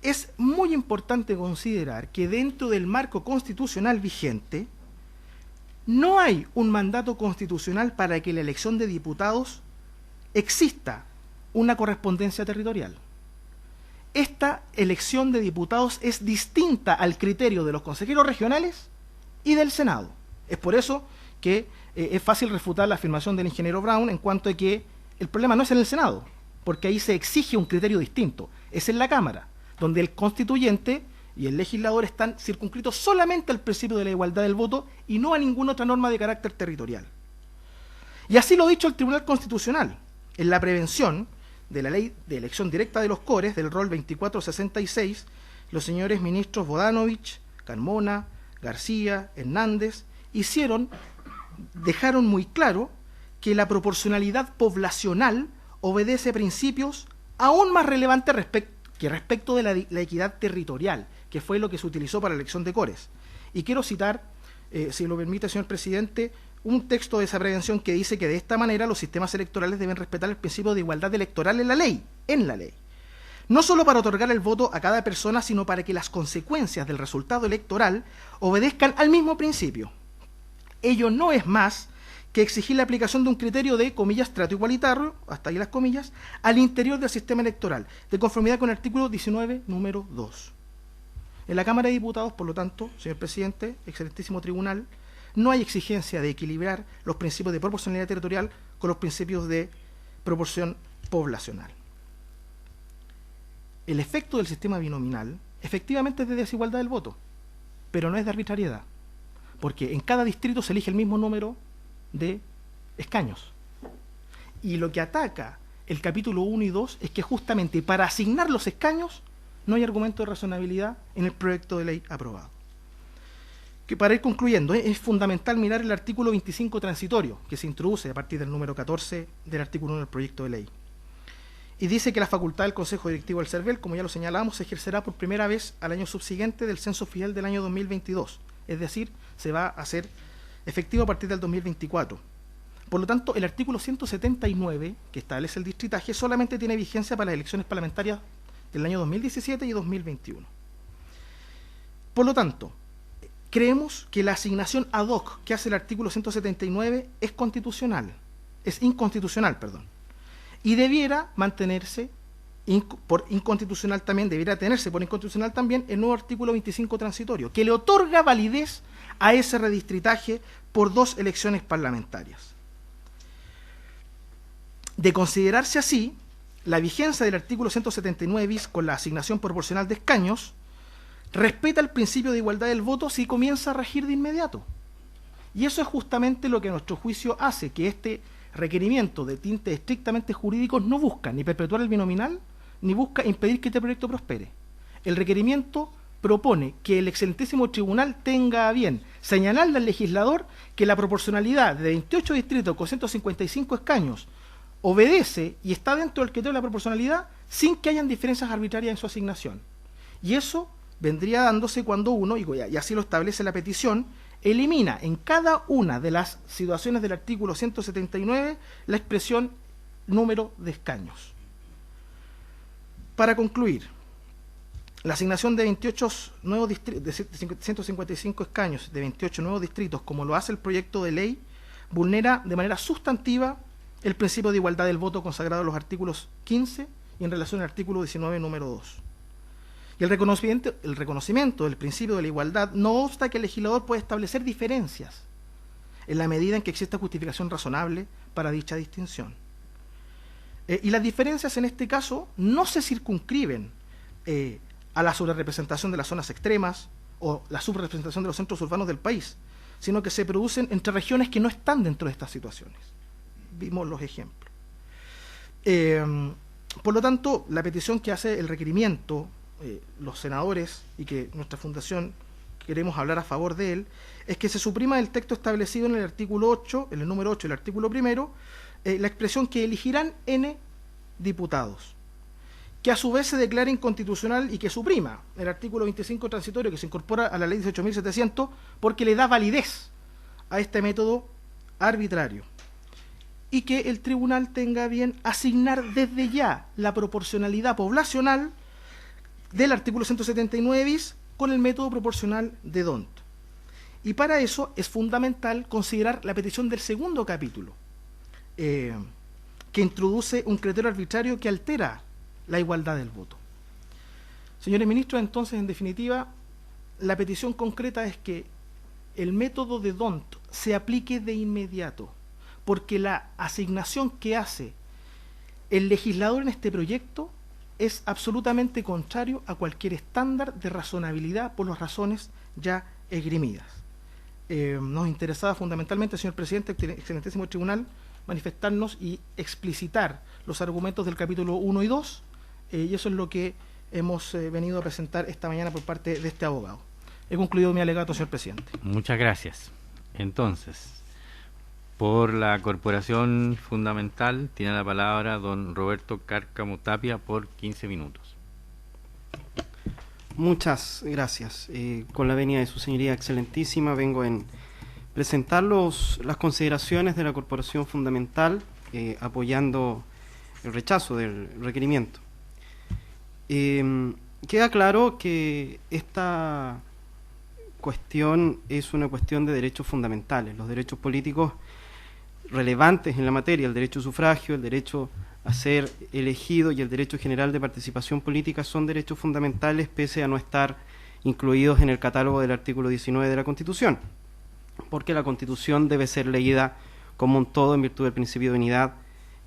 [SPEAKER 3] es muy importante considerar que dentro del marco constitucional vigente no hay un mandato constitucional para que la elección de diputados exista una correspondencia territorial. Esta elección de diputados es distinta al criterio de los consejeros regionales y del Senado. Es por eso que es fácil refutar la afirmación del ingeniero Brown en cuanto a que el problema no es en el Senado, porque ahí se exige un criterio distinto, es en la Cámara, donde el constituyente y el legislador están circunscritos solamente al principio de la igualdad del voto y no a ninguna otra norma de carácter territorial. Y así lo ha dicho el Tribunal Constitucional, en la prevención de la ley de elección directa de los CORES, del rol 2466, los señores ministros Bodanovich, Carmona, García, Hernández, dejaron muy claro que la proporcionalidad poblacional obedece principios aún más relevantes respecto de la equidad territorial, que fue lo que se utilizó para la elección de CORES. Y quiero citar, si lo permite, señor presidente, un texto de esa prevención que dice que de esta manera los sistemas electorales deben respetar el principio de igualdad electoral en la ley, no solo para otorgar el voto a cada persona, sino para que las consecuencias del resultado electoral obedezcan al mismo principio. Ello no es más que exigir la aplicación de un criterio de, comillas, trato igualitario, hasta ahí las comillas, al interior del sistema electoral, de conformidad con el artículo 19, número 2. En la Cámara de Diputados, por lo tanto, señor presidente, excelentísimo tribunal, no hay exigencia de equilibrar los principios de proporcionalidad territorial con los principios de proporción poblacional. El efecto del sistema binominal efectivamente es de desigualdad del voto, pero no es de arbitrariedad, porque en cada distrito se elige el mismo número de escaños. Y lo que ataca el capítulo 1 y 2 es que justamente para asignar los escaños no hay argumento de razonabilidad en el proyecto de ley aprobado. Que para ir concluyendo, es fundamental mirar el artículo 25 transitorio, que se introduce a partir del número 14 del artículo 1 del proyecto de ley. Y dice que la facultad del Consejo Directivo del CERVEL, como ya lo señalamos, se ejercerá por primera vez al año subsiguiente del censo oficial del año 2022. Es decir, se va a hacer efectivo a partir del 2024. Por lo tanto, el artículo 179, que establece el distritaje, solamente tiene vigencia para las elecciones parlamentarias del año 2017 y 2021. Por lo tanto, creemos que la asignación ad hoc que hace el artículo 179 es inconstitucional, y debiera mantenerse por inconstitucional también, debiera tenerse por inconstitucional también el nuevo artículo 25 transitorio, que le otorga validez a ese redistritaje por 2 elecciones parlamentarias. De considerarse así, la vigencia del artículo 179 bis con la asignación proporcional de escaños respeta el principio de igualdad del voto si comienza a regir de inmediato. Y eso es justamente lo que a nuestro juicio hace que este requerimiento de tintes estrictamente jurídicos no busca ni perpetuar el binominal, ni busca impedir que este proyecto prospere. El requerimiento propone que el excelentísimo tribunal tenga a bien señalarle al legislador que la proporcionalidad de 28 distritos con 155 escaños obedece y está dentro del criterio de la proporcionalidad sin que hayan diferencias arbitrarias en su asignación. Y eso vendría dándose cuando uno, y así lo establece la petición, elimina en cada una de las situaciones del artículo 179 la expresión número de escaños. Para concluir, la asignación de 28 nuevos distritos, de 155 escaños de 28 nuevos distritos, como lo hace el proyecto de ley, vulnera de manera sustantiva el principio de igualdad del voto consagrado en los artículos 15 y en relación al artículo 19, número 2. Y el reconocimiento del principio de la igualdad no obsta que el legislador pueda establecer diferencias en la medida en que exista justificación razonable para dicha distinción. Y las diferencias en este caso no se circunscriben a la sobrerepresentación de las zonas extremas o la subrepresentación de los centros urbanos del país, sino que se producen entre regiones que no están dentro de estas situaciones. Vimos los ejemplos. Por lo tanto, la petición que hace el requerimiento los senadores, y que nuestra fundación queremos hablar a favor de él, es que se suprima el texto establecido en el artículo 8, en el número 8 del artículo primero, la expresión que elegirán N diputados, que a su vez se declara inconstitucional y que suprima el artículo 25 transitorio que se incorpora a la ley 18.700 porque le da validez a este método arbitrario, y que el tribunal tenga bien asignar desde ya la proporcionalidad poblacional del artículo 179 bis con el método proporcional de D'Hondt. Y para eso es fundamental considerar la petición del segundo capítulo, que introduce un criterio arbitrario que altera la igualdad del voto. Señores ministros, entonces, en definitiva, la petición concreta es que el método de D'Hondt se aplique de inmediato, porque la asignación que hace el legislador en este proyecto es absolutamente contrario a cualquier estándar de razonabilidad por las razones ya esgrimidas. Nos interesaba fundamentalmente, señor presidente, excelentísimo tribunal, manifestarnos y explicitar los argumentos del capítulo 1 y 2, y eso es lo que hemos venido a presentar esta mañana por parte de este abogado. He concluido mi alegato, señor presidente.
[SPEAKER 1] Muchas gracias. Entonces, por la Corporación Fundamental tiene la palabra don Roberto Cárcamo Tapia por 15 minutos.
[SPEAKER 4] Muchas gracias. Con la venia de su señoría excelentísima, vengo en presentar las consideraciones de la Corporación Fundamental apoyando el rechazo del requerimiento. Queda claro que esta cuestión es una cuestión de derechos fundamentales. Los derechos políticos relevantes en la materia, el derecho a sufragio, el derecho a ser elegido y el derecho general de participación política son derechos fundamentales pese a no estar incluidos en el catálogo del artículo 19 de la Constitución, porque la Constitución debe ser leída como un todo en virtud del principio de unidad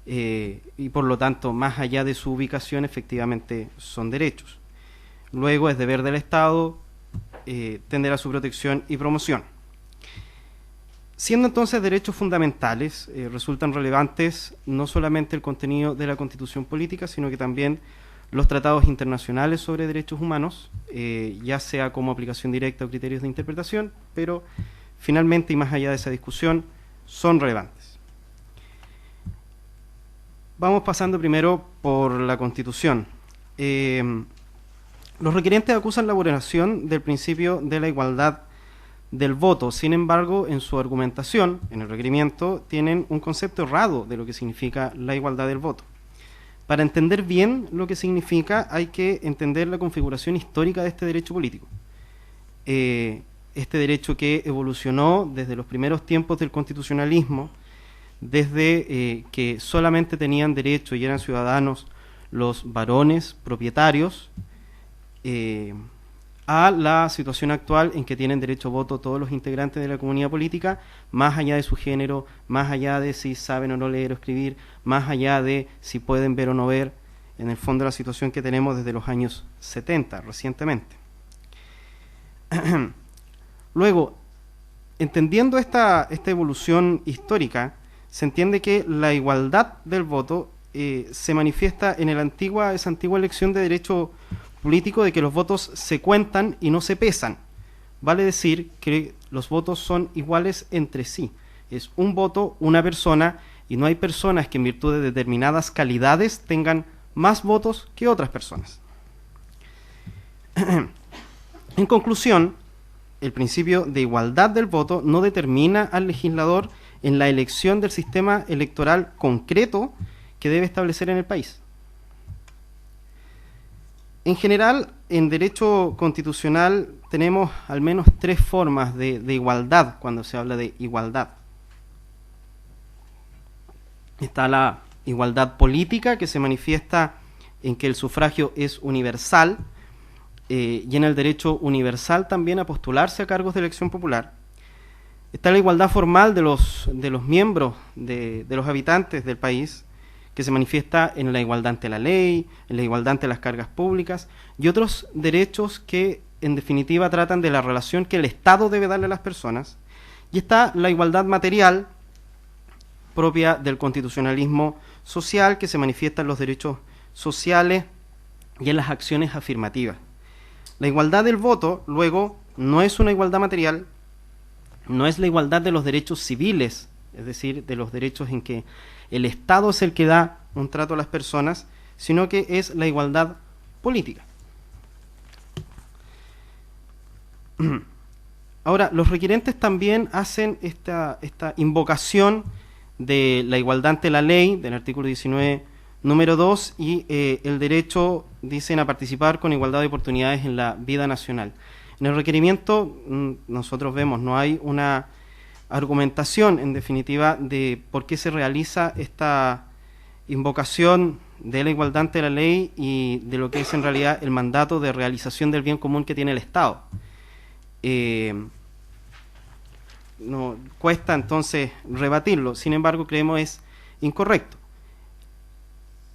[SPEAKER 4] y por lo tanto, más allá de su ubicación, efectivamente son derechos. Luego es deber del Estado tender a su protección y promoción. Siendo entonces derechos fundamentales, resultan relevantes no solamente el contenido de la Constitución política, sino que también los tratados internacionales sobre derechos humanos, ya sea como aplicación directa o criterios de interpretación, pero finalmente y más allá de esa discusión, son relevantes. Vamos pasando primero por la Constitución. Los requerentes acusan la vulneración del principio de la igualdad del voto. Sin embargo, en su argumentación, en el requerimiento, tienen un concepto errado de lo que significa la igualdad del voto. Para entender bien lo que significa, hay que entender la configuración histórica de este derecho político. Este derecho que evolucionó desde los primeros tiempos del constitucionalismo, desde que solamente tenían derecho y eran ciudadanos los varones propietarios, a la situación actual en que tienen derecho a voto todos los integrantes de la comunidad política, más allá de su género, más allá de si saben o no leer o escribir, más allá de si pueden ver o no ver, en el fondo la situación que tenemos desde los años 70, recientemente. Luego, entendiendo esta evolución histórica, se entiende que la igualdad del voto se manifiesta en esa antigua elección de derecho político de que los votos se cuentan y no se pesan. Vale decir que los votos son iguales entre sí. Es un voto, una persona, y no hay personas que en virtud de determinadas calidades tengan más votos que otras personas. En conclusión, el principio de igualdad del voto no determina al legislador en la elección del sistema electoral concreto que debe establecer en el país. En general, en derecho constitucional tenemos al menos tres formas de igualdad cuando se habla de igualdad. Está la igualdad política, que se manifiesta en que el sufragio es universal, y en el derecho universal también a postularse a cargos de elección popular. Está la igualdad formal de los miembros, de los habitantes del país, que se manifiesta en la igualdad ante la ley, en la igualdad ante las cargas públicas, y otros derechos que en definitiva tratan de la relación que el Estado debe darle a las personas. Y está la igualdad material, propia del constitucionalismo social, que se manifiesta en los derechos sociales y en las acciones afirmativas. La igualdad del voto, luego, no es una igualdad material, no es la igualdad de los derechos civiles, es decir, de los derechos en que el Estado es el que da un trato a las personas, sino que es la igualdad política. Ahora, los requirentes también hacen esta invocación de la igualdad ante la ley, del artículo 19, número 2, y el derecho, dicen, a participar con igualdad de oportunidades en la vida nacional. En el requerimiento, nosotros vemos, no hay una argumentación, en definitiva, de por qué se realiza esta invocación de la igualdad ante la ley y de lo que es en realidad el mandato de realización del bien común que tiene el Estado. No cuesta entonces rebatirlo, sin embargo creemos es incorrecto.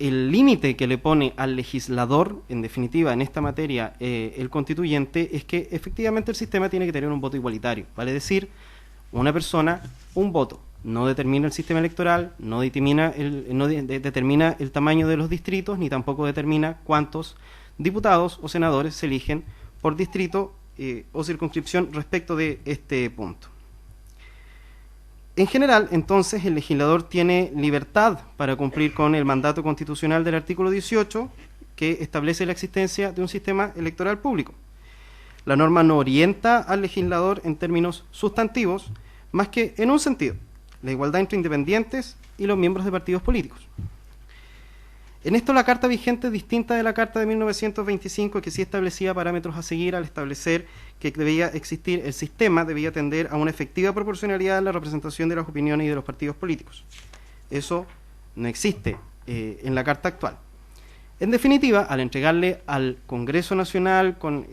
[SPEAKER 4] El límite que le pone al legislador, en definitiva, en esta materia, el constituyente, es que efectivamente el sistema tiene que tener un voto igualitario, vale decir, una persona, un voto. No determina el sistema electoral, no determina el tamaño de los distritos, ni tampoco determina cuántos diputados o senadores se eligen por distrito o circunscripción respecto de este punto. En general, entonces, el legislador tiene libertad para cumplir con el mandato constitucional del artículo 18, que establece la existencia de un sistema electoral público. La norma no orienta al legislador en términos sustantivos, más que en un sentido: la igualdad entre independientes y los miembros de partidos políticos. En esto la Carta vigente es distinta de la Carta de 1925, que sí establecía parámetros a seguir al establecer que debía existir, el sistema debía tender a una efectiva proporcionalidad en la representación de las opiniones y de los partidos políticos. Eso no existe en la Carta actual. En definitiva, al entregarle al Congreso Nacional con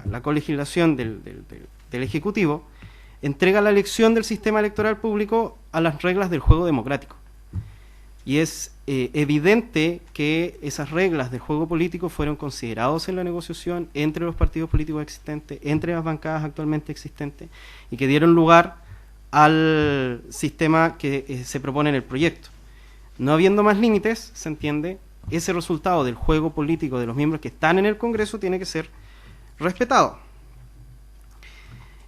[SPEAKER 4] la colegislación del Ejecutivo, entrega la elección del sistema electoral público a las reglas del juego democrático. Y es evidente que esas reglas del juego político fueron consideradas en la negociación entre los partidos políticos existentes, entre las bancadas actualmente existentes, y que dieron lugar al sistema que se propone en el proyecto. No habiendo más límites, se entiende, ese resultado del juego político de los miembros que están en el Congreso tiene que ser respetado.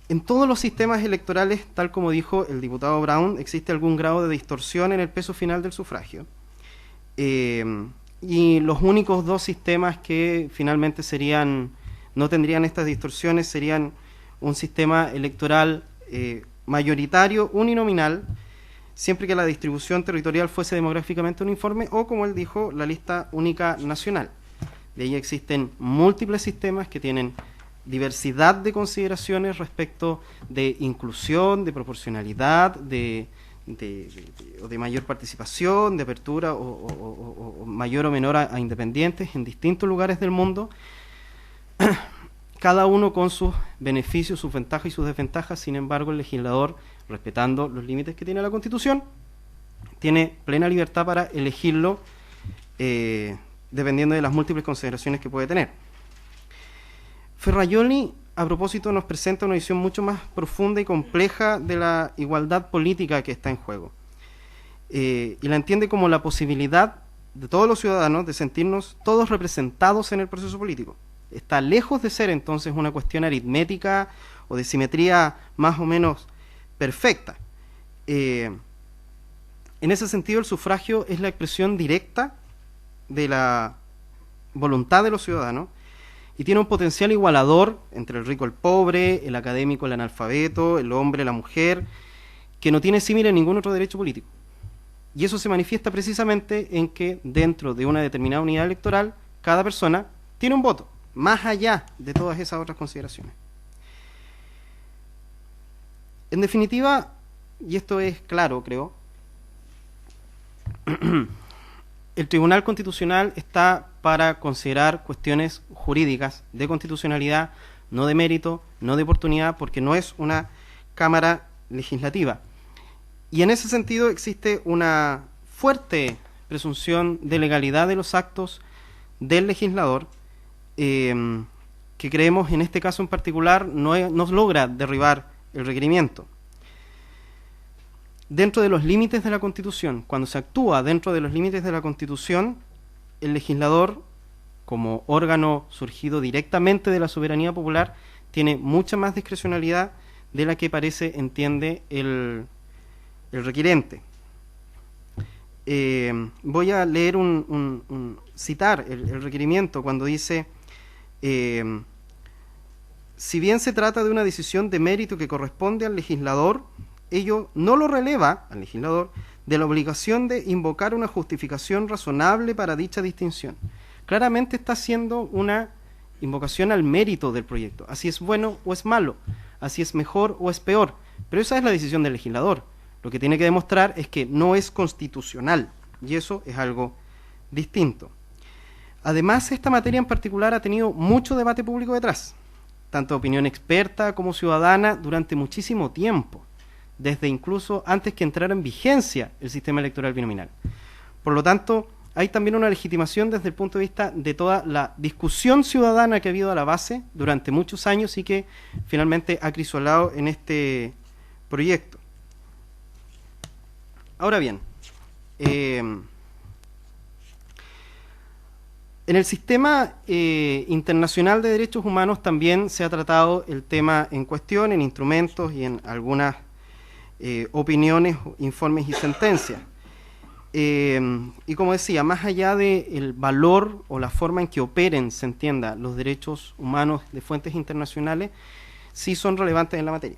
[SPEAKER 4] En todos los sistemas electorales, tal como dijo el diputado Brown, existe algún grado de distorsión en el peso final del sufragio. Y los únicos dos sistemas que finalmente no tendrían estas distorsiones serían un sistema electoral mayoritario uninominal, siempre que la distribución territorial fuese demográficamente uniforme, o, como él dijo, la lista única nacional. De ahí existen múltiples sistemas que tienen diversidad de consideraciones respecto de inclusión, de proporcionalidad, de mayor participación, de apertura o mayor o menor a independientes en distintos lugares del mundo, cada uno con sus beneficios, sus ventajas y sus desventajas. Sin embargo, el legislador, respetando los límites que tiene la Constitución, tiene plena libertad para elegirlo dependiendo de las múltiples consideraciones que puede tener. Ferrajoli, a propósito, nos presenta una visión mucho más profunda y compleja de la igualdad política que está en juego. Y la entiende como la posibilidad de todos los ciudadanos de sentirnos todos representados en el proceso político. Está lejos de ser entonces una cuestión aritmética o de simetría más o menos perfecta. En ese sentido, el sufragio es la expresión directa de la voluntad de los ciudadanos, y tiene un potencial igualador entre el rico y el pobre, el académico, el analfabeto, el hombre, la mujer, que no tiene símil en ningún otro derecho político. Y eso se manifiesta precisamente en que dentro de una determinada unidad electoral, cada persona tiene un voto, más allá de todas esas otras consideraciones. En definitiva, y esto es claro, creo, el Tribunal Constitucional está para considerar cuestiones jurídicas de constitucionalidad, no de mérito, no de oportunidad, porque no es una Cámara legislativa. Y en ese sentido existe una fuerte presunción de legalidad de los actos del legislador, que creemos en este caso en particular no logra derribar el requerimiento. Dentro de los límites de la Constitución, cuando se actúa dentro de los límites de la Constitución, el legislador, como órgano surgido directamente de la soberanía popular, tiene mucha más discrecionalidad de la que entiende el requirente. voy a leer citar el requerimiento cuando dice: si bien se trata de una decisión de mérito que corresponde al legislador, ello no lo releva al legislador de la obligación de invocar una justificación razonable para dicha distinción. Claramente está haciendo una invocación al mérito del proyecto. Así es bueno o es malo, así es mejor o es peor, pero esa es la decisión del legislador. Lo que tiene que demostrar es que no es constitucional, y eso es algo distinto. Además, esta materia en particular ha tenido mucho debate público detrás, tanto opinión experta como ciudadana, durante muchísimo tiempo, desde incluso antes que entrara en vigencia el sistema electoral binominal. Por lo tanto, hay también una legitimación desde el punto de vista de toda la discusión ciudadana que ha habido a la base durante muchos años y que finalmente ha acrisolado en este proyecto. Ahora bien, en el sistema internacional de derechos humanos también se ha tratado el tema en cuestión, en instrumentos y en algunas opiniones, informes y sentencias. Y como decía, más allá del valor o la forma en que operen, se entienda, los derechos humanos de fuentes internacionales, sí son relevantes en la materia.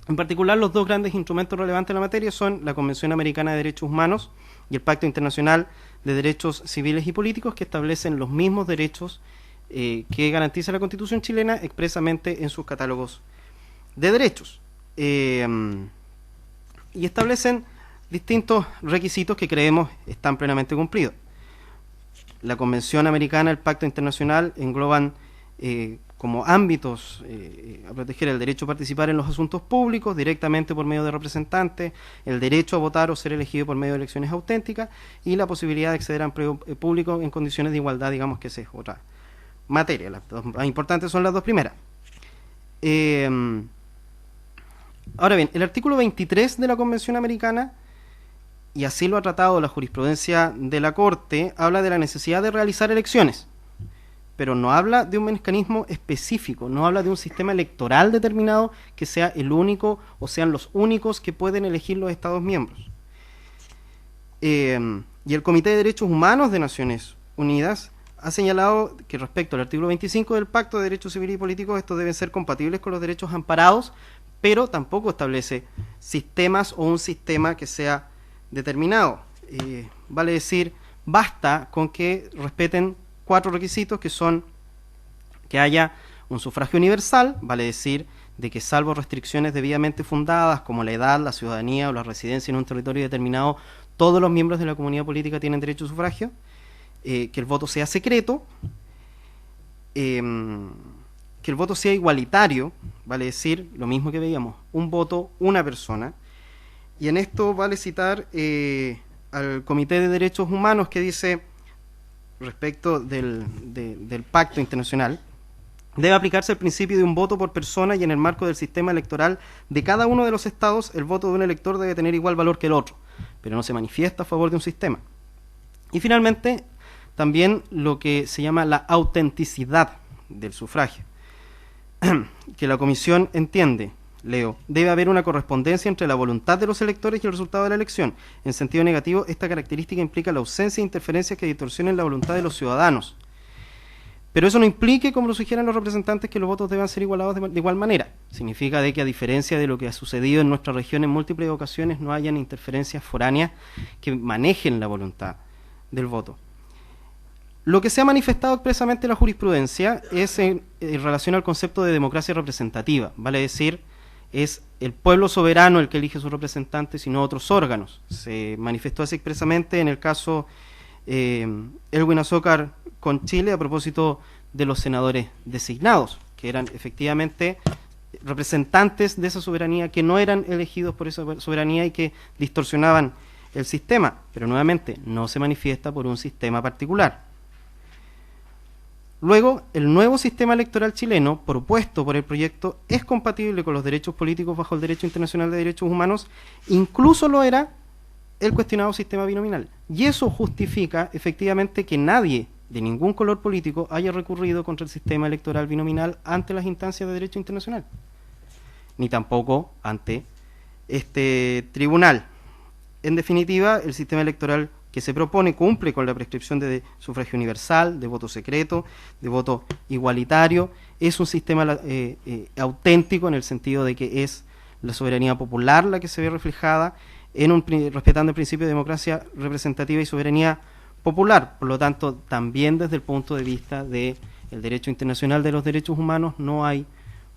[SPEAKER 4] En particular, los dos grandes instrumentos relevantes en la materia son la Convención Americana de Derechos Humanos y el Pacto Internacional de Derechos Civiles y Políticos, que establecen los mismos derechos que garantiza la Constitución chilena expresamente en sus catálogos de derechos. Y establecen distintos requisitos que creemos están plenamente cumplidos. La Convención Americana, el Pacto Internacional engloban como ámbitos a proteger el derecho a participar en los asuntos públicos directamente por medio de representantes, el derecho a votar o ser elegido por medio de elecciones auténticas y la posibilidad de acceder a empleo público en condiciones de igualdad, digamos que esa es otra materia. Las dos más importantes son las dos primeras. Ahora bien, el artículo 23 de la Convención Americana, y así lo ha tratado la jurisprudencia de la Corte, habla de la necesidad de realizar elecciones, pero no habla de un mecanismo específico, no habla de un sistema electoral determinado que sea el único o sean los únicos que pueden elegir los Estados miembros. Y el Comité de Derechos Humanos de Naciones Unidas ha señalado que respecto al artículo 25 del Pacto de Derechos Civiles y Políticos, estos deben ser compatibles con los derechos amparados, pero tampoco establece sistemas o un sistema que sea determinado. Vale decir, basta con que respeten 4 requisitos, que son que haya un sufragio universal, vale decir de que salvo restricciones debidamente fundadas como la edad, la ciudadanía o la residencia en un territorio determinado, todos los miembros de la comunidad política tienen derecho a sufragio, que el voto sea secreto, que el voto sea igualitario, vale decir lo mismo que veíamos, un voto, una persona. Y en esto vale citar al Comité de Derechos Humanos, que dice respecto del Pacto Internacional: debe aplicarse el principio de un voto por persona, y en el marco del sistema electoral de cada uno de los estados, el voto de un elector debe tener igual valor que el otro, pero no se manifiesta a favor de un sistema. Y finalmente, también lo que se llama la autenticidad del sufragio, que la Comisión entiende, leo, debe haber una correspondencia entre la voluntad de los electores y el resultado de la elección. En sentido negativo, esta característica implica la ausencia de interferencias que distorsionen la voluntad de los ciudadanos. Pero eso no implique, como lo sugieran los representantes, que los votos deban ser igualados de igual manera. Significa de que, a diferencia de lo que ha sucedido en nuestra región en múltiples ocasiones, no hayan interferencias foráneas que manejen la voluntad del voto. Lo que se ha manifestado expresamente en la jurisprudencia es en relación al concepto de democracia representativa, vale decir, es el pueblo soberano el que elige sus representantes y no otros órganos. Se manifestó así expresamente en el caso Elwin Azócar con Chile a propósito de los senadores designados, que eran efectivamente representantes de esa soberanía, que no eran elegidos por esa soberanía y que distorsionaban el sistema, pero nuevamente no se manifiesta por un sistema particular. Luego, el nuevo sistema electoral chileno, propuesto por el proyecto, es compatible con los derechos políticos bajo el derecho internacional de derechos humanos, incluso lo era el cuestionado sistema binominal. Y eso justifica efectivamente que nadie de ningún color político haya recurrido contra el sistema electoral binominal ante las instancias de derecho internacional, ni tampoco ante este tribunal. en definitiva, el sistema electoral que se propone cumple con la prescripción de sufragio universal, de voto secreto, de voto igualitario. Es un sistema auténtico en el sentido de que es la soberanía popular la que se ve reflejada, respetando el principio de democracia representativa y soberanía popular. Por lo tanto, también desde el punto de vista del derecho internacional de los derechos humanos no hay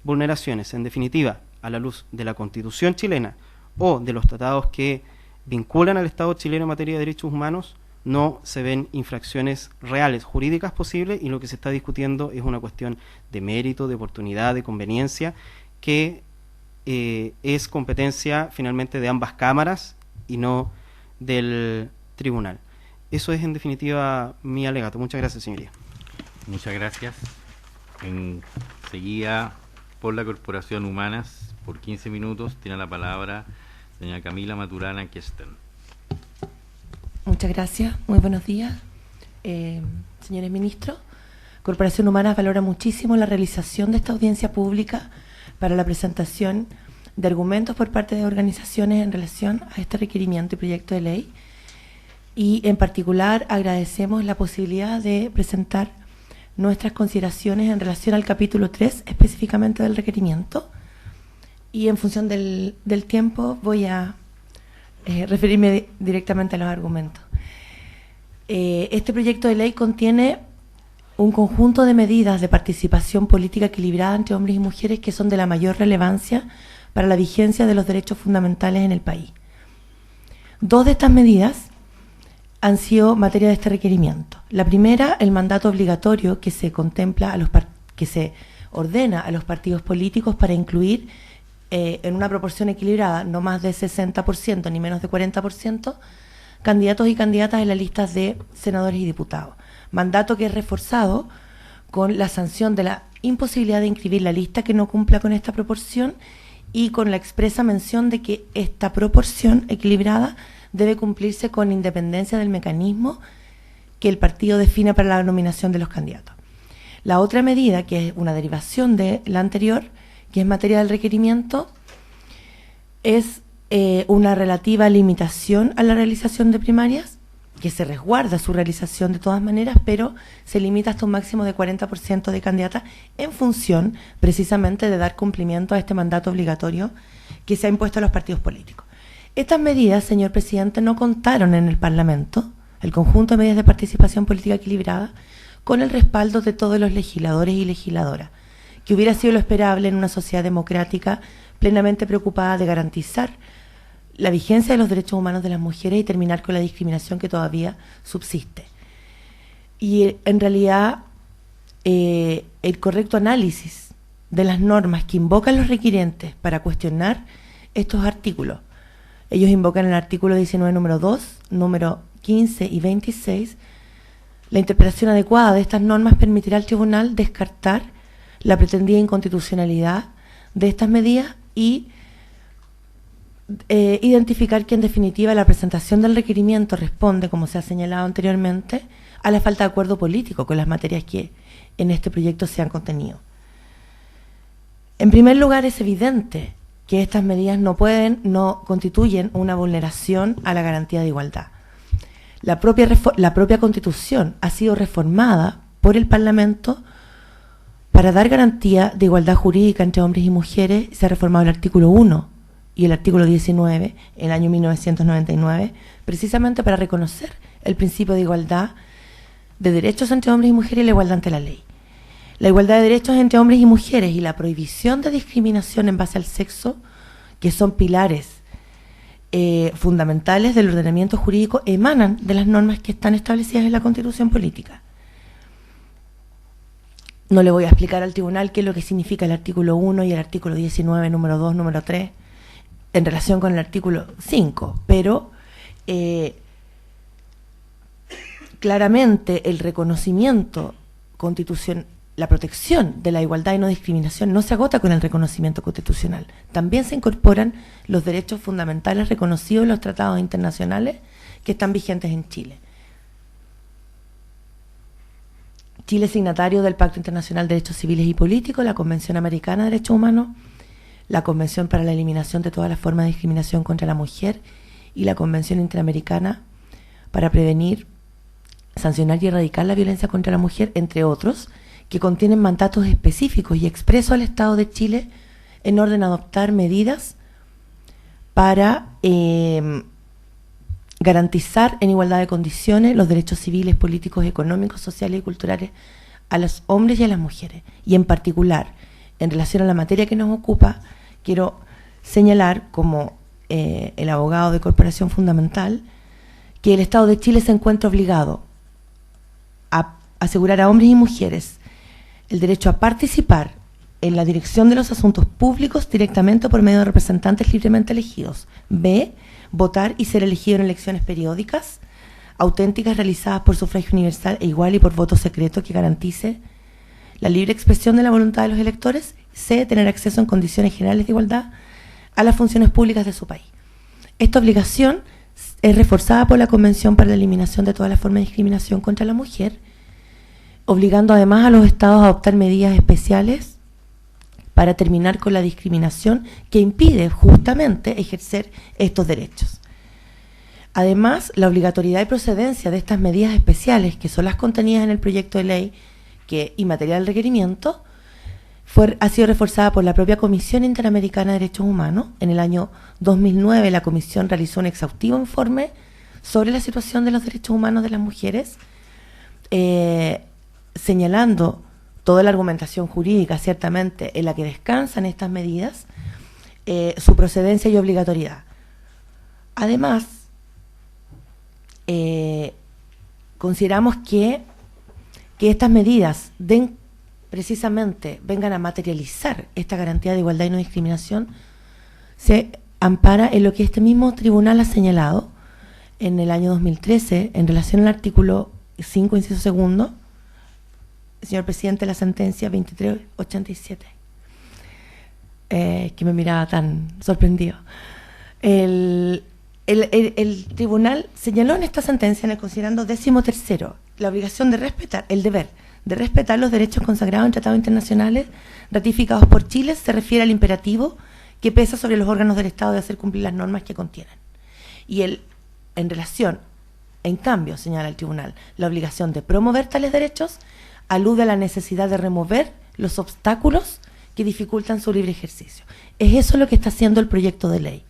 [SPEAKER 4] vulneraciones. En definitiva, a la luz de la Constitución chilena o de los tratados que vinculan al Estado chileno en materia de derechos humanos, no se ven infracciones reales, jurídicas posibles, y lo que se está discutiendo es una cuestión de mérito, de oportunidad, de conveniencia, que es competencia finalmente de ambas cámaras y no del tribunal. Eso es en definitiva mi alegato. Muchas gracias, señoría.
[SPEAKER 1] Muchas gracias. Seguida por la Corporación Humanas, por 15 minutos, tiene la palabra doña Camila Maturana Kesten.
[SPEAKER 5] Muchas gracias, muy buenos días. Señores ministros, Corporación Humanas valora muchísimo la realización de esta audiencia pública para la presentación de argumentos por parte de organizaciones en relación a este requerimiento y proyecto de ley. Y en particular agradecemos la posibilidad de presentar nuestras consideraciones en relación al capítulo 3, específicamente del requerimiento. Y en función del tiempo voy a referirme directamente a los argumentos. Este proyecto de ley contiene un conjunto de medidas de participación política equilibrada entre hombres y mujeres que son de la mayor relevancia para la vigencia de los derechos fundamentales en el país. Dos de estas medidas han sido materia de este requerimiento. La primera, el mandato obligatorio que se contempla que se ordena a los partidos políticos para incluir en una proporción equilibrada, no más de 60% ni menos de 40%, candidatos y candidatas en las listas de senadores y diputados. Mandato que es reforzado con la sanción de la imposibilidad de inscribir la lista que no cumpla con esta proporción y con la expresa mención de que esta proporción equilibrada debe cumplirse con independencia del mecanismo que el partido define para la nominación de los candidatos. La otra medida, que es una derivación de la anterior, que es materia del requerimiento, es una relativa limitación a la realización de primarias, que se resguarda su realización de todas maneras, pero se limita hasta un máximo de 40% de candidatas en función precisamente de dar cumplimiento a este mandato obligatorio que se ha impuesto a los partidos políticos. Estas medidas, señor presidente, no contaron en el Parlamento, el conjunto de medidas de participación política equilibrada, con el respaldo de todos los legisladores y legisladoras, que hubiera sido lo esperable en una sociedad democrática plenamente preocupada de garantizar la vigencia de los derechos humanos de las mujeres y terminar con la discriminación que todavía subsiste. Y en realidad el correcto análisis de las normas que invocan los requirientes para cuestionar estos artículos, ellos invocan el artículo 19 número 2, número 15 y 26, la interpretación adecuada de estas normas permitirá al tribunal descartar la pretendida inconstitucionalidad de estas medidas y identificar que en definitiva la presentación del requerimiento responde, como se ha señalado anteriormente, a la falta de acuerdo político con las materias que en este proyecto se han contenido. En primer lugar, es evidente que estas medidas no constituyen una vulneración a la garantía de igualdad. La propia Constitución ha sido reformada por el Parlamento para dar garantía de igualdad jurídica entre hombres y mujeres. Se ha reformado el artículo 1 y el artículo 19 en el año 1999, precisamente para reconocer el principio de igualdad de derechos entre hombres y mujeres y la igualdad ante la ley. La igualdad de derechos entre hombres y mujeres y la prohibición de discriminación en base al sexo, que son pilares fundamentales del ordenamiento jurídico, emanan de las normas que están establecidas en la Constitución política. No le voy a explicar al tribunal qué es lo que significa el artículo 1 y el artículo 19, número 2, número 3, en relación con el artículo 5, pero claramente el reconocimiento constitucional, la protección de la igualdad y no discriminación no se agota con el reconocimiento constitucional. También se incorporan los derechos fundamentales reconocidos en los tratados internacionales que están vigentes en Chile. Chile es signatario del Pacto Internacional de Derechos Civiles y Políticos, la Convención Americana de Derechos Humanos, la Convención para la Eliminación de todas las formas de discriminación contra la mujer y la Convención Interamericana para prevenir, sancionar y erradicar la violencia contra la mujer, entre otros, que contienen mandatos específicos y expresos al Estado de Chile en orden a adoptar medidas para garantizar en igualdad de condiciones los derechos civiles, políticos, económicos, sociales y culturales a los hombres y a las mujeres. Y en particular, en relación a la materia que nos ocupa, quiero señalar como el abogado de Corporación Fundamental que el Estado de Chile se encuentra obligado a asegurar a hombres y mujeres el derecho a participar en la dirección de los asuntos públicos directamente por medio de representantes libremente elegidos. B, votar y ser elegido en elecciones periódicas, auténticas, realizadas por sufragio universal e igual y por voto secreto que garantice la libre expresión de la voluntad de los electores. C, tener acceso en condiciones generales de igualdad a las funciones públicas de su país. Esta obligación es reforzada por la Convención para la Eliminación de todas las formas de discriminación contra la mujer, obligando además a los estados a adoptar medidas especiales para terminar con la discriminación que impide justamente ejercer estos derechos. Además, la obligatoriedad y procedencia de estas medidas especiales, que son las contenidas en el proyecto de ley y material del requerimiento, ha sido reforzada por la propia Comisión Interamericana de Derechos Humanos. En el año 2009 la Comisión realizó un exhaustivo informe sobre la situación de los derechos humanos de las mujeres, señalando toda la argumentación jurídica, ciertamente, en la que descansan estas medidas, su procedencia y obligatoriedad. Además, consideramos que estas medidas precisamente vengan a materializar esta garantía de igualdad y no discriminación, se ampara en lo que este mismo tribunal ha señalado en el año 2013 en relación al artículo 5, inciso segundo, señor presidente, la sentencia 2387, que me miraba tan sorprendido. El tribunal señaló en esta sentencia, en el considerando 13º, la obligación de respetar, el deber de respetar los derechos consagrados en tratados internacionales ratificados por Chile, se refiere al imperativo que pesa sobre los órganos del Estado de hacer cumplir las normas que contienen. Y en relación, en cambio, señala el tribunal, la obligación de promover tales derechos alude a la necesidad de remover los obstáculos que dificultan su libre ejercicio. Es eso lo que está haciendo el proyecto de ley,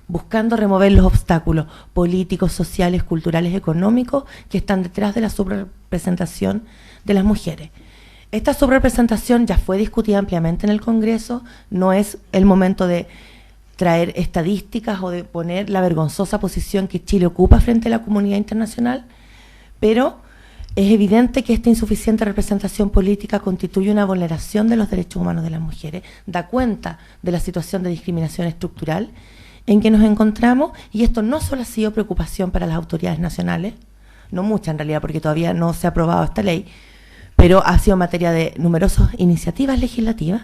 [SPEAKER 5] buscando remover los obstáculos políticos, sociales, culturales, económicos que están detrás de la subrepresentación de las mujeres. Esta subrepresentación ya fue discutida ampliamente en el Congreso, no es el momento de traer estadísticas o de poner la vergonzosa posición que Chile ocupa frente a la comunidad internacional, pero es evidente que esta insuficiente representación política constituye una vulneración de los derechos humanos de las mujeres, da cuenta de la situación de discriminación estructural en que nos encontramos, y esto no solo ha sido preocupación para las autoridades nacionales, no mucha en realidad porque todavía no se ha aprobado esta ley, pero ha sido materia de numerosas iniciativas legislativas,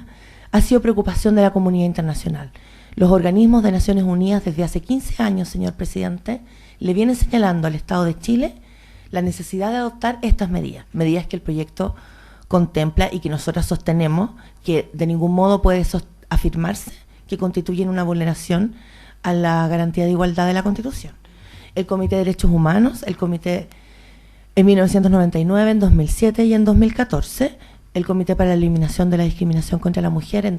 [SPEAKER 5] ha sido preocupación de la comunidad internacional. Los organismos de Naciones Unidas desde hace 15 años, señor presidente, le vienen señalando al Estado de Chile la necesidad de adoptar estas medidas que el proyecto contempla y que nosotros sostenemos que de ningún modo puede afirmarse que constituyen una vulneración a la garantía de igualdad de la Constitución. El Comité de Derechos Humanos, el Comité en 1999, en 2007 y en 2014, el Comité para la Eliminación de la Discriminación contra la Mujer en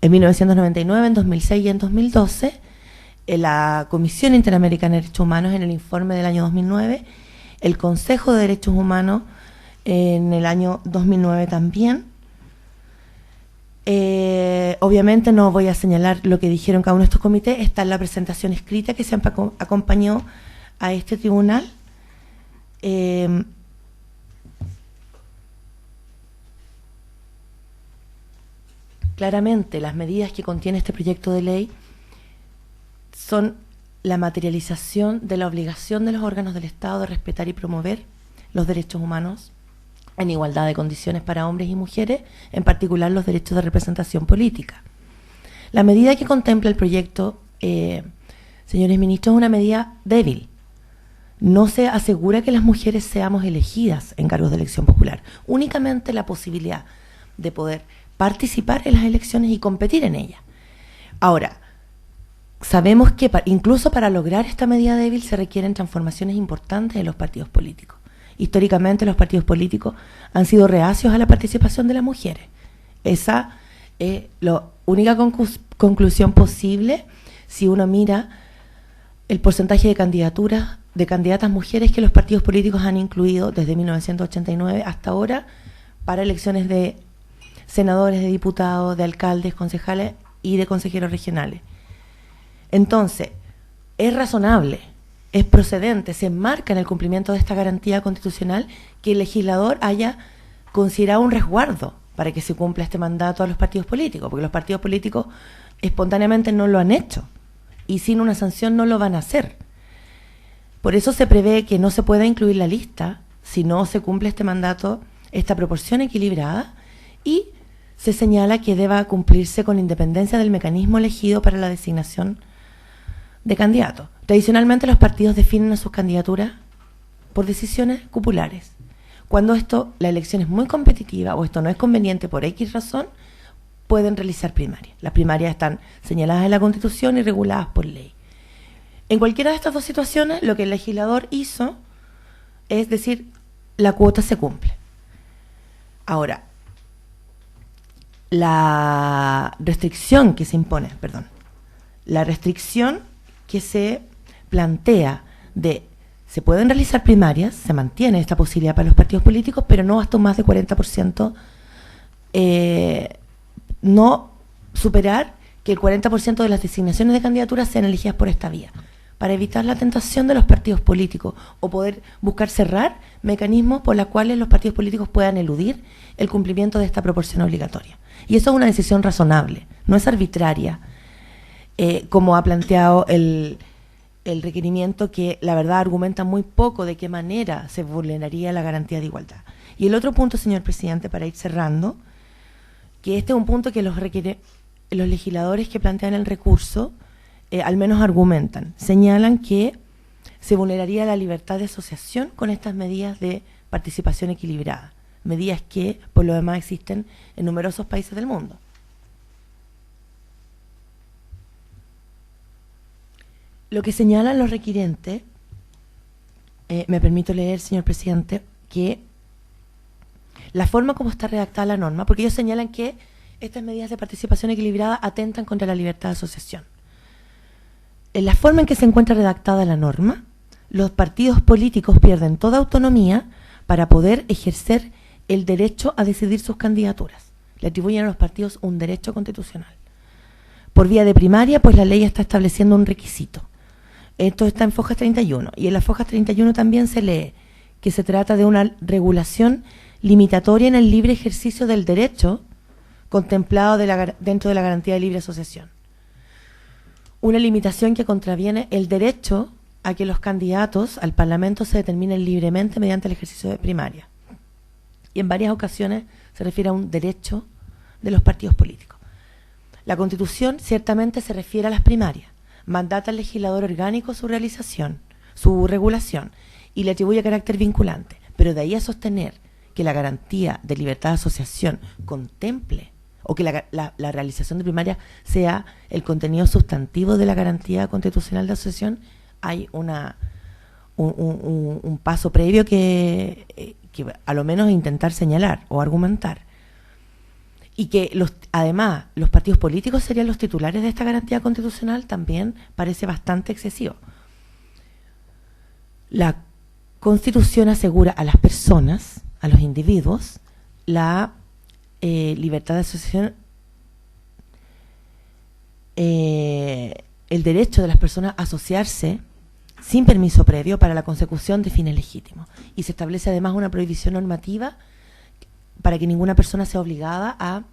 [SPEAKER 5] 1999, en 2006 y en 2012, la Comisión Interamericana de Derechos Humanos en el informe del año 2009, el Consejo de Derechos Humanos en el año 2009 también. Obviamente no voy a señalar lo que dijeron cada uno de estos comités, está en la presentación escrita que se acompañó a este tribunal. Claramente las medidas que contiene este proyecto de ley son la materialización de la obligación de los órganos del Estado de respetar y promover los derechos humanos en igualdad de condiciones para hombres y mujeres, en particular los derechos de representación política. La medida que contempla el proyecto, señores ministros, es una medida débil. No se asegura que las mujeres seamos elegidas en cargos de elección popular, únicamente la posibilidad de poder participar en las elecciones y competir en ellas. Ahora, sabemos que incluso para lograr esta medida débil se requieren transformaciones importantes en los partidos políticos. Históricamente los partidos políticos han sido reacios a la participación de las mujeres. Esa es la única conclusión posible si uno mira el porcentaje de candidaturas de candidatas mujeres que los partidos políticos han incluido desde 1989 hasta ahora para elecciones de senadores, de diputados, de alcaldes, concejales y de consejeros regionales. Entonces, es razonable, es procedente, se enmarca en el cumplimiento de esta garantía constitucional que el legislador haya considerado un resguardo para que se cumpla este mandato a los partidos políticos, porque los partidos políticos espontáneamente no lo han hecho y sin una sanción no lo van a hacer. Por eso se prevé que no se pueda incluir la lista si no se cumple este mandato, esta proporción equilibrada, y se señala que deba cumplirse con independencia del mecanismo elegido para la designación de candidatos. Tradicionalmente los partidos definen a sus candidaturas por decisiones cupulares. Cuando la elección es muy competitiva o esto no es conveniente por X razón, pueden realizar primarias. Las primarias están señaladas en la Constitución y reguladas por ley. En cualquiera de estas dos situaciones, lo que el legislador hizo es decir, la cuota se cumple. Ahora, la restricción que se impone, la restricción que se plantea se pueden realizar primarias, se mantiene esta posibilidad para los partidos políticos, pero no hasta un más de 40%, no superar que el 40% de las designaciones de candidaturas sean elegidas por esta vía, para evitar la tentación de los partidos políticos o poder buscar cerrar mecanismos por los cuales los partidos políticos puedan eludir el cumplimiento de esta proporción obligatoria. Y eso es una decisión razonable, no es arbitraria, como ha planteado el requerimiento, que la verdad argumenta muy poco de qué manera se vulneraría la garantía de igualdad. Y el otro punto, señor presidente, para ir cerrando, que este es un punto que los legisladores que plantean el recurso al menos argumentan, señalan que se vulneraría la libertad de asociación con estas medidas de participación equilibrada, medidas que por lo demás existen en numerosos países del mundo. Lo que señalan los requirentes, me permito leer, señor presidente, que la forma como está redactada la norma, porque ellos señalan que estas medidas de participación equilibrada atentan contra la libertad de asociación. En la forma en que se encuentra redactada la norma, los partidos políticos pierden toda autonomía para poder ejercer el derecho a decidir sus candidaturas. Le atribuyen a los partidos un derecho constitucional. Por vía de primaria, pues la ley está estableciendo un requisito. Esto está en Fojas 31, y en la Fojas 31 también se lee que se trata de una regulación limitatoria en el libre ejercicio del derecho contemplado dentro de la garantía de libre asociación. Una limitación que contraviene el derecho a que los candidatos al Parlamento se determinen libremente mediante el ejercicio de primaria. Y en varias ocasiones se refiere a un derecho de los partidos políticos. La Constitución ciertamente se refiere a las primarias, mandata al legislador orgánico su realización, su regulación, y le atribuye carácter vinculante. Pero de ahí a sostener que la garantía de libertad de asociación contemple o que la realización de primaria sea el contenido sustantivo de la garantía constitucional de asociación, hay un paso previo que a lo menos intentar señalar o argumentar. Y que además los partidos políticos serían los titulares de esta garantía constitucional también parece bastante excesivo. La Constitución asegura a las personas, a los individuos, la libertad de asociación, el derecho de las personas a asociarse sin permiso previo para la consecución de fines legítimos. Y se establece además una prohibición normativa para que ninguna persona sea obligada a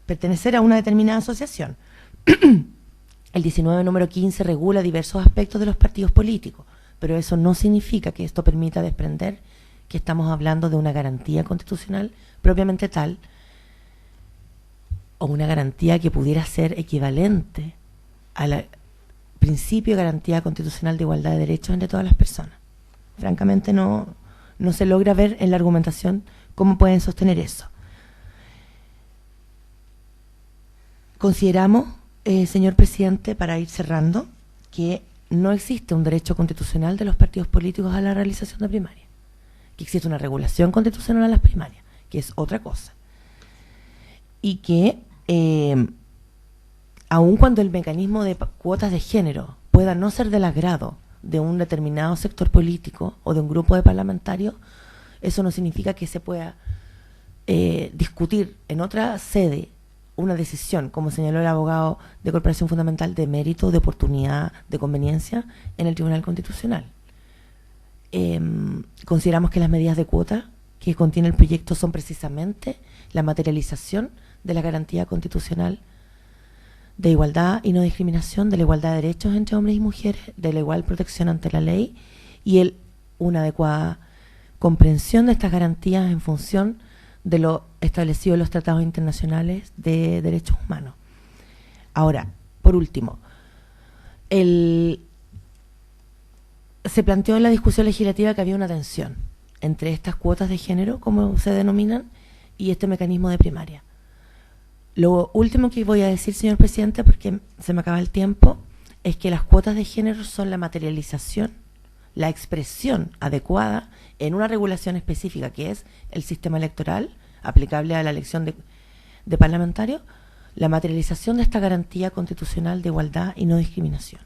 [SPEAKER 5] pertenecer a una determinada asociación. El 19 número 15 regula diversos aspectos de los partidos políticos, pero eso no significa que esto permita desprender que estamos hablando de una garantía constitucional propiamente tal, o una garantía que pudiera ser equivalente al principio de garantía constitucional de igualdad de derechos entre todas las personas. Francamente no se logra ver en la argumentación cómo pueden sostener eso. Consideramos señor presidente, para ir cerrando, que no existe un derecho constitucional de los partidos políticos a la realización de primarias, que existe una regulación constitucional a las primarias, que es otra cosa, y que aun cuando el mecanismo de cuotas de género pueda no ser del agrado de un determinado sector político o de un grupo de parlamentarios, eso no significa que se pueda discutir en otra sede una decisión, como señaló el abogado de Corporación Fundamental, de mérito, de oportunidad, de conveniencia en el Tribunal Constitucional. Consideramos que las medidas de cuota que contiene el proyecto son precisamente la materialización de la garantía constitucional de igualdad y no discriminación, de la igualdad de derechos entre hombres y mujeres, de la igual protección ante la ley y una adecuada comprensión de estas garantías en función de lo establecido en los tratados internacionales de derechos humanos. Ahora, por último, se planteó en la discusión legislativa que había una tensión entre estas cuotas de género, como se denominan, y este mecanismo de primaria. Lo último que voy a decir, señor presidente, porque se me acaba el tiempo, es que las cuotas de género son la materialización, la expresión adecuada en una regulación específica, que es el sistema electoral aplicable a la elección de parlamentarios, la materialización de esta garantía constitucional de igualdad y no discriminación.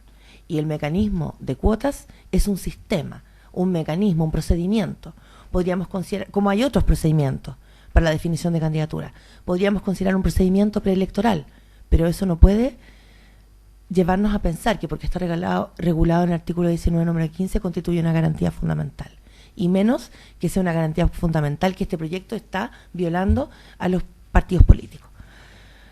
[SPEAKER 5] Y el mecanismo de cuotas es un sistema, un mecanismo, un procedimiento. Podríamos considerar, como hay otros procedimientos para la definición de candidatura, podríamos considerar un procedimiento preelectoral, pero eso no puede llevarnos a pensar que porque está regulado en el artículo 19, número 15, constituye una garantía fundamental. Y menos que sea una garantía fundamental que este proyecto está violando a los partidos políticos.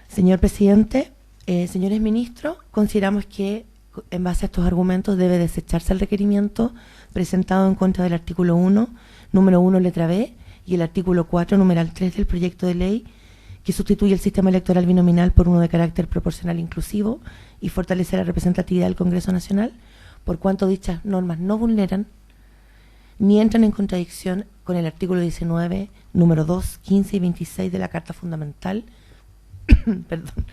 [SPEAKER 5] Señor presidente, señores ministros, consideramos que en base a estos argumentos debe desecharse el requerimiento presentado en contra del artículo 1, número 1, letra B, y el artículo 4, numeral 3 del proyecto de ley, que sustituye el sistema electoral binominal por uno de carácter proporcional inclusivo y fortalece la representatividad del Congreso Nacional, por cuanto dichas normas no vulneran ni entran en contradicción con el artículo 19, número 2, 15 y 26 de la Carta Fundamental, perdón,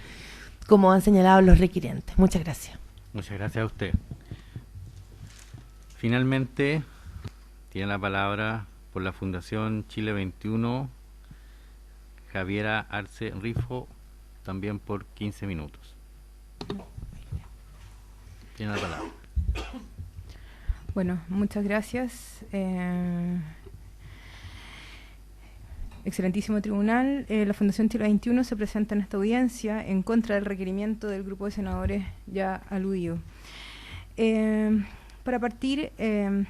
[SPEAKER 5] como han señalado los requirientes. Muchas gracias.
[SPEAKER 1] Muchas gracias a usted. Finalmente, tiene la palabra por la Fundación Chile 21, Javiera Arce Rifo, también por 15 minutos. Tiene la palabra.
[SPEAKER 6] Bueno, muchas gracias. Excelentísimo tribunal, la Fundación Chile 21 se presenta en esta audiencia en contra del requerimiento del grupo de senadores ya aludido. Para partir, el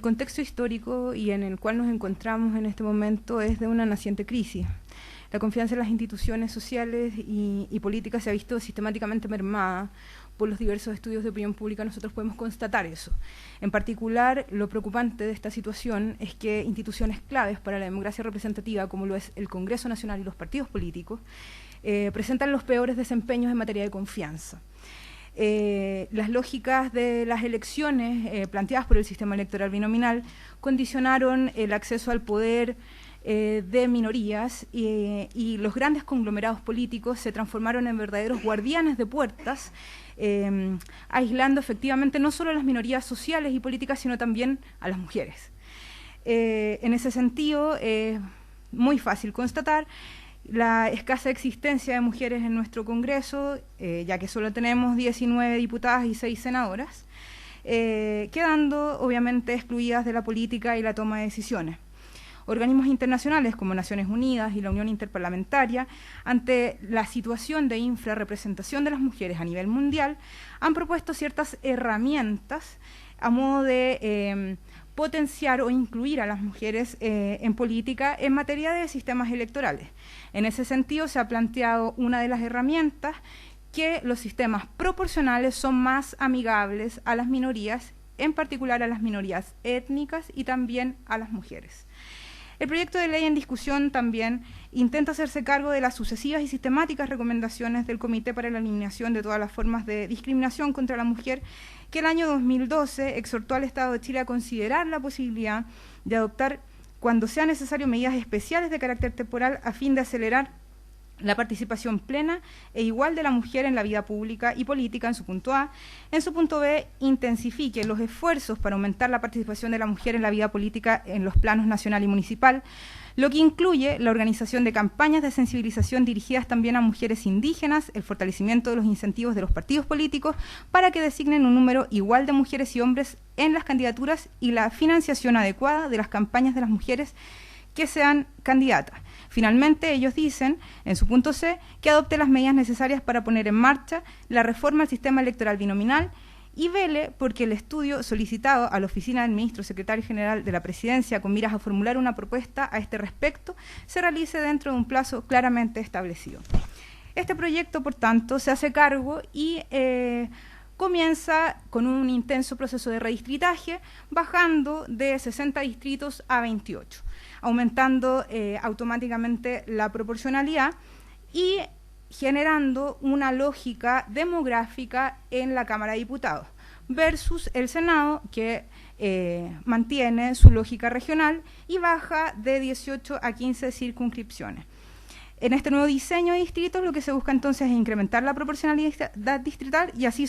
[SPEAKER 6] contexto histórico y en el cual nos encontramos en este momento es de una naciente crisis. La confianza en las instituciones sociales y políticas se ha visto sistemáticamente mermada por los diversos estudios de opinión pública. Nosotros podemos constatar eso. En particular, lo preocupante de esta situación es que instituciones claves para la democracia representativa, como lo es el Congreso Nacional y los partidos políticos, presentan los peores desempeños en materia de confianza. Las lógicas de las elecciones planteadas por el sistema electoral binominal condicionaron el acceso al poder de minorías y los grandes conglomerados políticos se transformaron en verdaderos guardianes de puertas, aislando efectivamente no solo a las minorías sociales y políticas, sino también a las mujeres. En ese sentido, es muy fácil constatar la escasa existencia de mujeres en nuestro Congreso, ya que solo tenemos 19 diputadas y 6 senadoras, quedando obviamente excluidas de la política y la toma de decisiones. Organismos internacionales como Naciones Unidas y la Unión Interparlamentaria, ante la situación de infrarrepresentación de las mujeres a nivel mundial, han propuesto ciertas herramientas a modo de potenciar o incluir a las mujeres en política en materia de sistemas electorales. En ese sentido, se ha planteado una de las herramientas, que los sistemas proporcionales son más amigables a las minorías, en particular a las minorías étnicas y también a las mujeres. El proyecto de ley en discusión también intenta hacerse cargo de las sucesivas y sistemáticas recomendaciones del Comité para la Eliminación de todas las formas de discriminación contra la mujer, que el año 2012 exhortó al Estado de Chile a considerar la posibilidad de adoptar, cuando sea necesario, medidas especiales de carácter temporal a fin de acelerar la participación plena e igual de la mujer en la vida pública y política, en su punto A. En su punto B, intensifique los esfuerzos para aumentar la participación de la mujer en la vida política en los planos nacional y municipal, lo que incluye la organización de campañas de sensibilización dirigidas también a mujeres indígenas, el fortalecimiento de los incentivos de los partidos políticos para que designen un número igual de mujeres y hombres en las candidaturas y la financiación adecuada de las campañas de las mujeres que sean candidatas. Finalmente, ellos dicen, en su punto C, que adopte las medidas necesarias para poner en marcha la reforma al sistema electoral binominal y vele porque el estudio solicitado a la oficina del ministro secretario general de la Presidencia con miras a formular una propuesta a este respecto se realice dentro de un plazo claramente establecido. Este proyecto, por tanto, se hace cargo y comienza con un intenso proceso de redistritaje, bajando de 60 distritos a 28, aumentando automáticamente la proporcionalidad y generando una lógica demográfica en la Cámara de Diputados, versus el Senado, que mantiene su lógica regional y baja de 18 a 15 circunscripciones. En este nuevo diseño de distritos lo que se busca entonces es incrementar la proporcionalidad distrital y así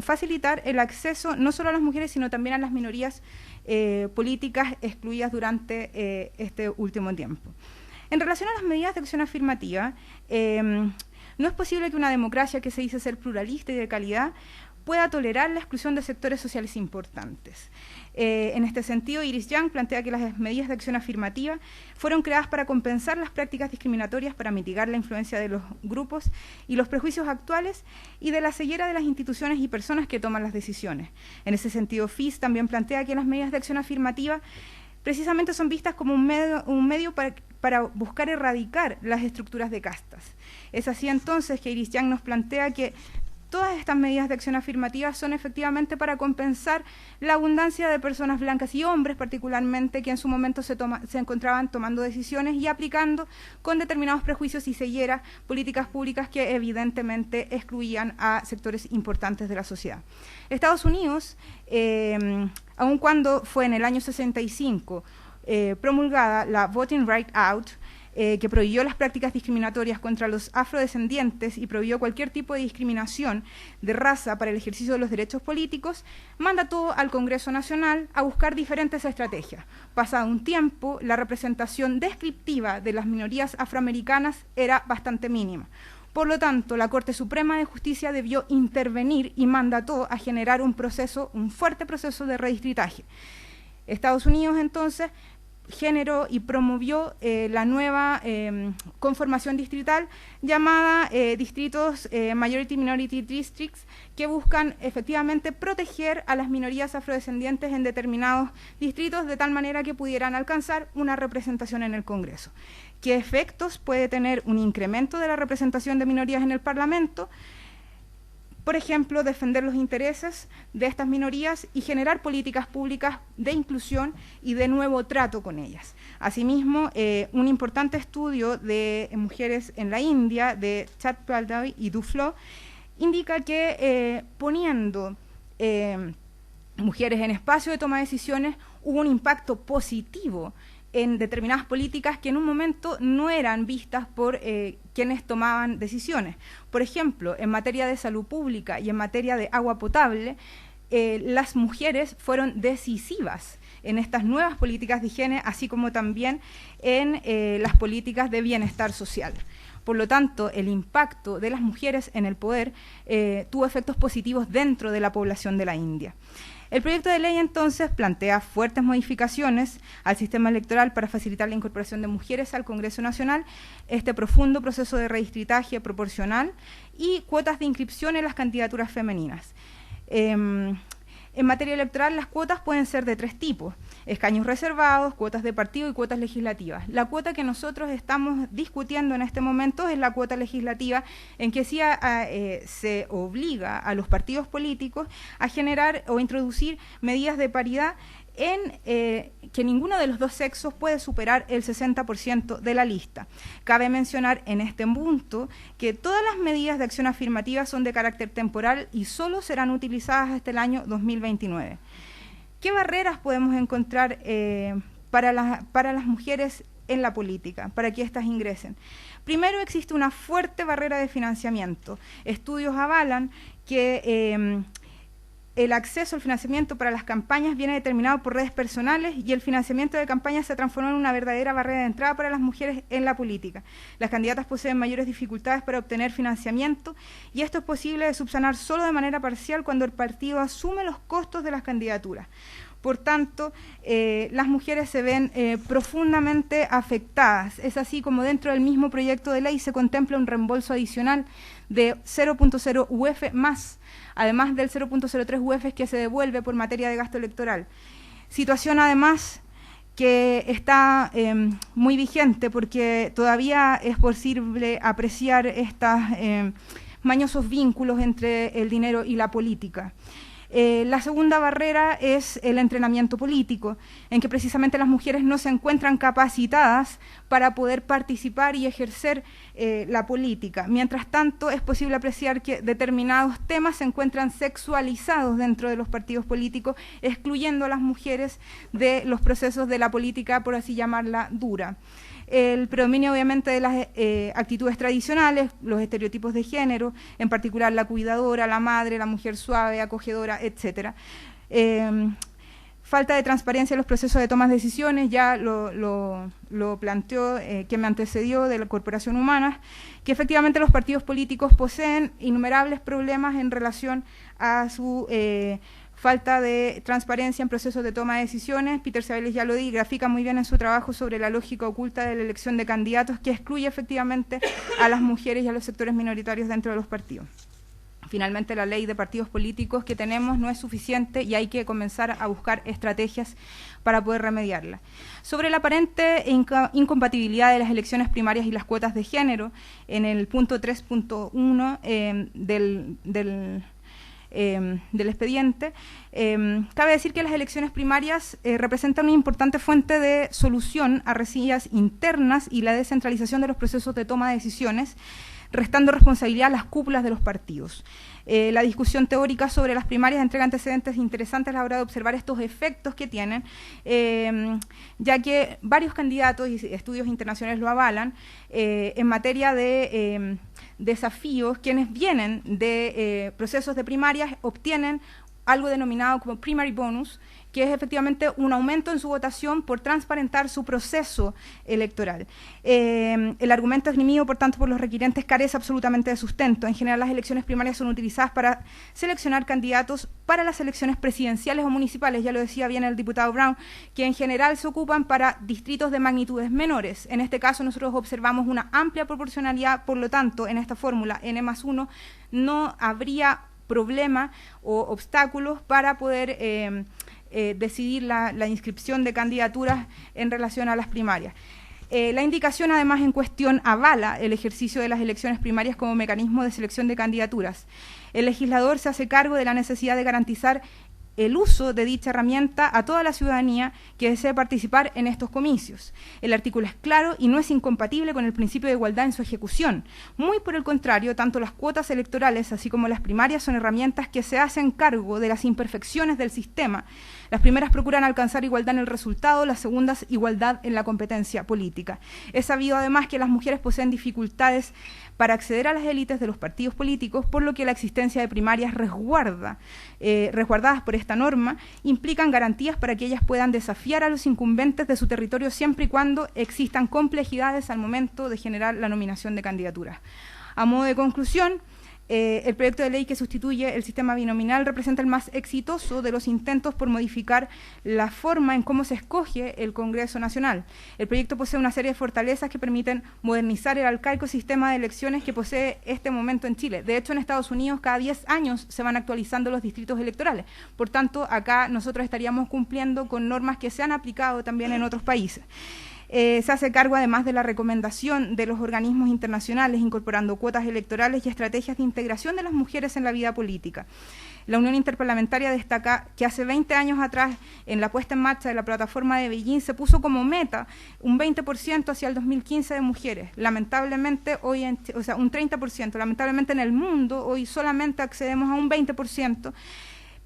[SPEAKER 6] facilitar el acceso no solo a las mujeres, sino también a las minorías políticas excluidas durante este último tiempo. En relación a las medidas de acción afirmativa, no es posible que una democracia que se dice ser pluralista y de calidad pueda tolerar la exclusión de sectores sociales importantes. En este sentido, Iris Young plantea que las medidas de acción afirmativa fueron creadas para compensar las prácticas discriminatorias, para mitigar la influencia de los grupos y los prejuicios actuales y de la ceguera de las instituciones y personas que toman las decisiones. En ese sentido, FIS también plantea que las medidas de acción afirmativa precisamente son vistas como un medio para buscar erradicar las estructuras de castas. Es así entonces que Iris Young nos plantea que todas estas medidas de acción afirmativa son efectivamente para compensar la abundancia de personas blancas y hombres particularmente que en su momento se encontraban tomando decisiones y aplicando con determinados prejuicios y cegueras políticas públicas que evidentemente excluían a sectores importantes de la sociedad. Estados Unidos, aun cuando fue en el año 65 promulgada la Voting Right Out, que prohibió las prácticas discriminatorias contra los afrodescendientes y prohibió cualquier tipo de discriminación de raza para el ejercicio de los derechos políticos, mandató al Congreso Nacional a buscar diferentes estrategias. Pasado un tiempo, la representación descriptiva de las minorías afroamericanas era bastante mínima. Por lo tanto, la Corte Suprema de Justicia debió intervenir y mandató a generar un fuerte proceso de redistritaje. Estados Unidos, entonces, generó y promovió la nueva conformación distrital llamada distritos Majority Minority Districts, que buscan efectivamente proteger a las minorías afrodescendientes en determinados distritos de tal manera que pudieran alcanzar una representación en el Congreso. ¿Qué efectos puede tener un incremento de la representación de minorías en el Parlamento? Por ejemplo, defender los intereses de estas minorías y generar políticas públicas de inclusión y de nuevo trato con ellas. Asimismo, un importante estudio de mujeres en la India, de Chattopadhyay y Duflo, indica que poniendo mujeres en espacio de toma de decisiones hubo un impacto positivo en determinadas políticas que en un momento no eran vistas por quienes tomaban decisiones. Por ejemplo, en materia de salud pública y en materia de agua potable, las mujeres fueron decisivas en estas nuevas políticas de higiene, así como también en las políticas de bienestar social. Por lo tanto, el impacto de las mujeres en el poder tuvo efectos positivos dentro de la población de la India. El proyecto de ley entonces plantea fuertes modificaciones al sistema electoral para facilitar la incorporación de mujeres al Congreso Nacional, este profundo proceso de redistritaje proporcional y cuotas de inscripción en las candidaturas femeninas. En materia electoral, las cuotas pueden ser de tres tipos: escaños reservados, cuotas de partido y cuotas legislativas. La cuota que nosotros estamos discutiendo en este momento es la cuota legislativa, en que sí se obliga a los partidos políticos a generar o introducir medidas de paridad en que ninguno de los dos sexos puede superar el 60% de la lista. Cabe mencionar en este punto que todas las medidas de acción afirmativa son de carácter temporal y solo serán utilizadas hasta el año 2029. ¿Qué barreras podemos encontrar para las mujeres en la política para que éstas ingresen. Primero, existe una fuerte barrera de financiamiento. Estudios avalan que el acceso al financiamiento para las campañas viene determinado por redes personales y el financiamiento de campañas se transformó en una verdadera barrera de entrada para las mujeres en la política. Las candidatas poseen mayores dificultades para obtener financiamiento y esto es posible de subsanar solo de manera parcial cuando el partido asume los costos de las candidaturas. Por tanto, las mujeres se ven profundamente afectadas. Es así como dentro del mismo proyecto de ley se contempla un reembolso adicional de 0.0 UF más, además del 0.03 UF que se devuelve por materia de gasto electoral. Situación además que está muy vigente porque todavía es posible apreciar estos mañosos vínculos entre el dinero y la política. La segunda barrera es el entrenamiento político, en que precisamente las mujeres no se encuentran capacitadas para poder participar y ejercer la política. Mientras tanto, es posible apreciar que determinados temas se encuentran sexualizados dentro de los partidos políticos, excluyendo a las mujeres de los procesos de la política, por así llamarla, dura. El predominio obviamente de las actitudes tradicionales, los estereotipos de género, en particular la cuidadora, la madre, la mujer suave, acogedora, etcétera. Falta de transparencia en los procesos de toma de decisiones, ya lo planteó quien me antecedió de la Corporación Humanas, que efectivamente los partidos políticos poseen innumerables problemas en relación a su falta de transparencia en procesos de toma de decisiones. Peter Sabeles ya lo grafica muy bien en su trabajo sobre la lógica oculta de la elección de candidatos que excluye efectivamente a las mujeres y a los sectores minoritarios dentro de los partidos. Finalmente, la ley de partidos políticos que tenemos no es suficiente y hay que comenzar a buscar estrategias para poder remediarla. Sobre la aparente incompatibilidad de las elecciones primarias y las cuotas de género, en el punto 3.1 del expediente, cabe decir que las elecciones primarias representan una importante fuente de solución a resillas internas y la descentralización de los procesos de toma de decisiones, restando responsabilidad a las cúpulas de los partidos. La discusión teórica sobre las primarias entrega antecedentes interesantes a la hora de observar estos efectos que tienen, ya que varios candidatos y estudios internacionales lo avalan, en materia de desafíos, quienes vienen de procesos de primarias obtienen algo denominado como primary bonus, que es efectivamente un aumento en su votación por transparentar su proceso electoral. El argumento esgrimido, por tanto, por los requirentes carece absolutamente de sustento. En general, las elecciones primarias son utilizadas para seleccionar candidatos para las elecciones presidenciales o municipales, ya lo decía bien el diputado Brown, que en general se ocupan para distritos de magnitudes menores. En este caso, nosotros observamos una amplia proporcionalidad, por lo tanto, en esta fórmula N+1 no habría problema o obstáculos para poder decidir la inscripción de candidaturas en relación a las primarias. La indicación, además, en cuestión avala el ejercicio de las elecciones primarias como mecanismo de selección de candidaturas. El legislador se hace cargo de la necesidad de garantizar el uso de dicha herramienta a toda la ciudadanía que desee participar en estos comicios. El artículo es claro y no es incompatible con el principio de igualdad en su ejecución. Muy por el contrario, tanto las cuotas electorales así como las primarias son herramientas que se hacen cargo de las imperfecciones del sistema. Las primeras procuran alcanzar igualdad en el resultado, las segundas igualdad en la competencia política. Es sabido además que las mujeres poseen dificultades para acceder a las élites de los partidos políticos, por lo que la existencia de primarias resguardadas por esta norma implican garantías para que ellas puedan desafiar a los incumbentes de su territorio siempre y cuando existan complejidades al momento de generar la nominación de candidaturas. A modo de conclusión, el proyecto de ley que sustituye el sistema binominal representa el más exitoso de los intentos por modificar la forma en cómo se escoge el Congreso Nacional. El proyecto posee una serie de fortalezas que permiten modernizar el arcaico sistema de elecciones que posee este momento en Chile. De hecho, en Estados Unidos cada 10 años se van actualizando los distritos electorales. Por tanto, acá nosotros estaríamos cumpliendo con normas que se han aplicado también en otros países. Se hace cargo además de la recomendación de los organismos internacionales, incorporando cuotas electorales y estrategias de integración de las mujeres en la vida política. La Unión Interparlamentaria destaca que hace 20 años atrás, en la puesta en marcha de la plataforma de Beijing, se puso como meta un 20% hacia el 2015 de mujeres. Lamentablemente, hoy un 30%. Lamentablemente en el mundo hoy solamente accedemos a un 20%.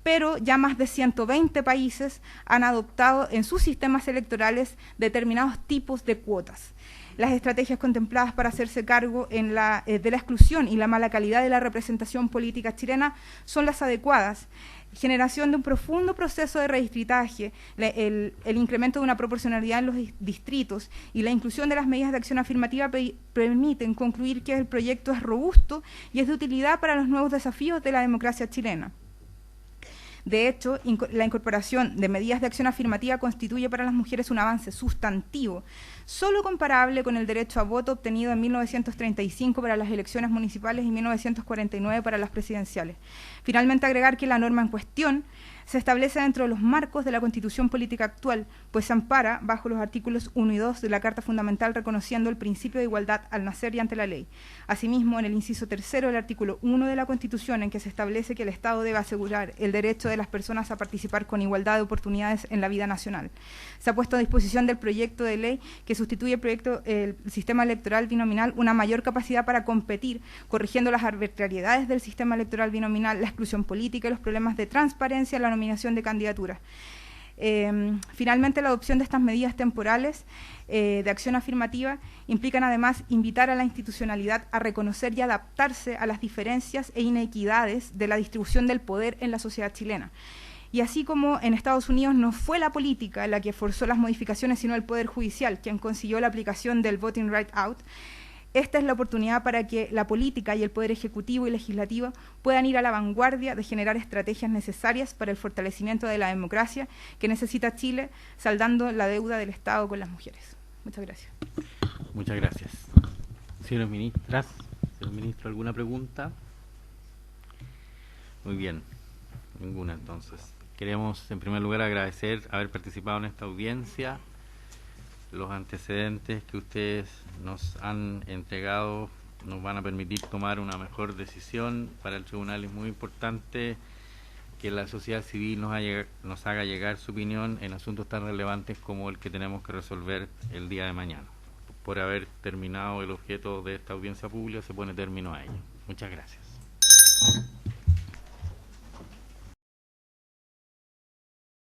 [SPEAKER 6] pero ya más de 120 países han adoptado en sus sistemas electorales determinados tipos de cuotas. Las estrategias contempladas para hacerse cargo de la exclusión y la mala calidad de la representación política chilena son las adecuadas. Generación de un profundo proceso de redistritaje, el incremento de una proporcionalidad en los distritos y la inclusión de las medidas de acción afirmativa permiten concluir que el proyecto es robusto y es de utilidad para los nuevos desafíos de la democracia chilena. De hecho, la incorporación de medidas de acción afirmativa constituye para las mujeres un avance sustantivo, solo comparable con el derecho a voto obtenido en 1935 para las elecciones municipales y 1949 para las presidenciales. Finalmente, agregar que la norma en cuestión se establece dentro de los marcos de la Constitución política actual, pues se ampara bajo los artículos 1 y 2 de la Carta Fundamental, reconociendo el principio de igualdad al nacer y ante la ley. Asimismo, en el inciso 3 del artículo 1 de la Constitución, en que se establece que el Estado debe asegurar el derecho de las personas a participar con igualdad de oportunidades en la vida nacional. Se ha puesto a disposición del proyecto de ley que sustituye el sistema electoral binominal una mayor capacidad para competir, corrigiendo las arbitrariedades del sistema electoral binominal, la exclusión política y los problemas de transparencia en la nominación de candidaturas. Finalmente, la adopción de estas medidas temporales de acción afirmativa implican además invitar a la institucionalidad a reconocer y adaptarse a las diferencias e inequidades de la distribución del poder en la sociedad chilena. Y así como en Estados Unidos no fue la política la que forzó las modificaciones, sino el Poder Judicial, quien consiguió la aplicación del Voting Right Out, esta es la oportunidad para que la política y el Poder Ejecutivo y Legislativo puedan ir a la vanguardia de generar estrategias necesarias para el fortalecimiento de la democracia que necesita Chile, saldando la deuda del Estado con las mujeres. Muchas gracias.
[SPEAKER 1] Muchas gracias. Señoras ministras, señor ministro, ¿alguna pregunta? Muy bien, ninguna entonces. Queremos en primer lugar agradecer haber participado en esta audiencia. Los antecedentes que ustedes nos han entregado nos van a permitir tomar una mejor decisión. Para el tribunal es muy importante que la sociedad civil nos haga llegar su opinión en asuntos tan relevantes como el que tenemos que resolver el día de mañana. Por haber terminado el objeto de esta audiencia pública, se pone término a ello. Muchas gracias.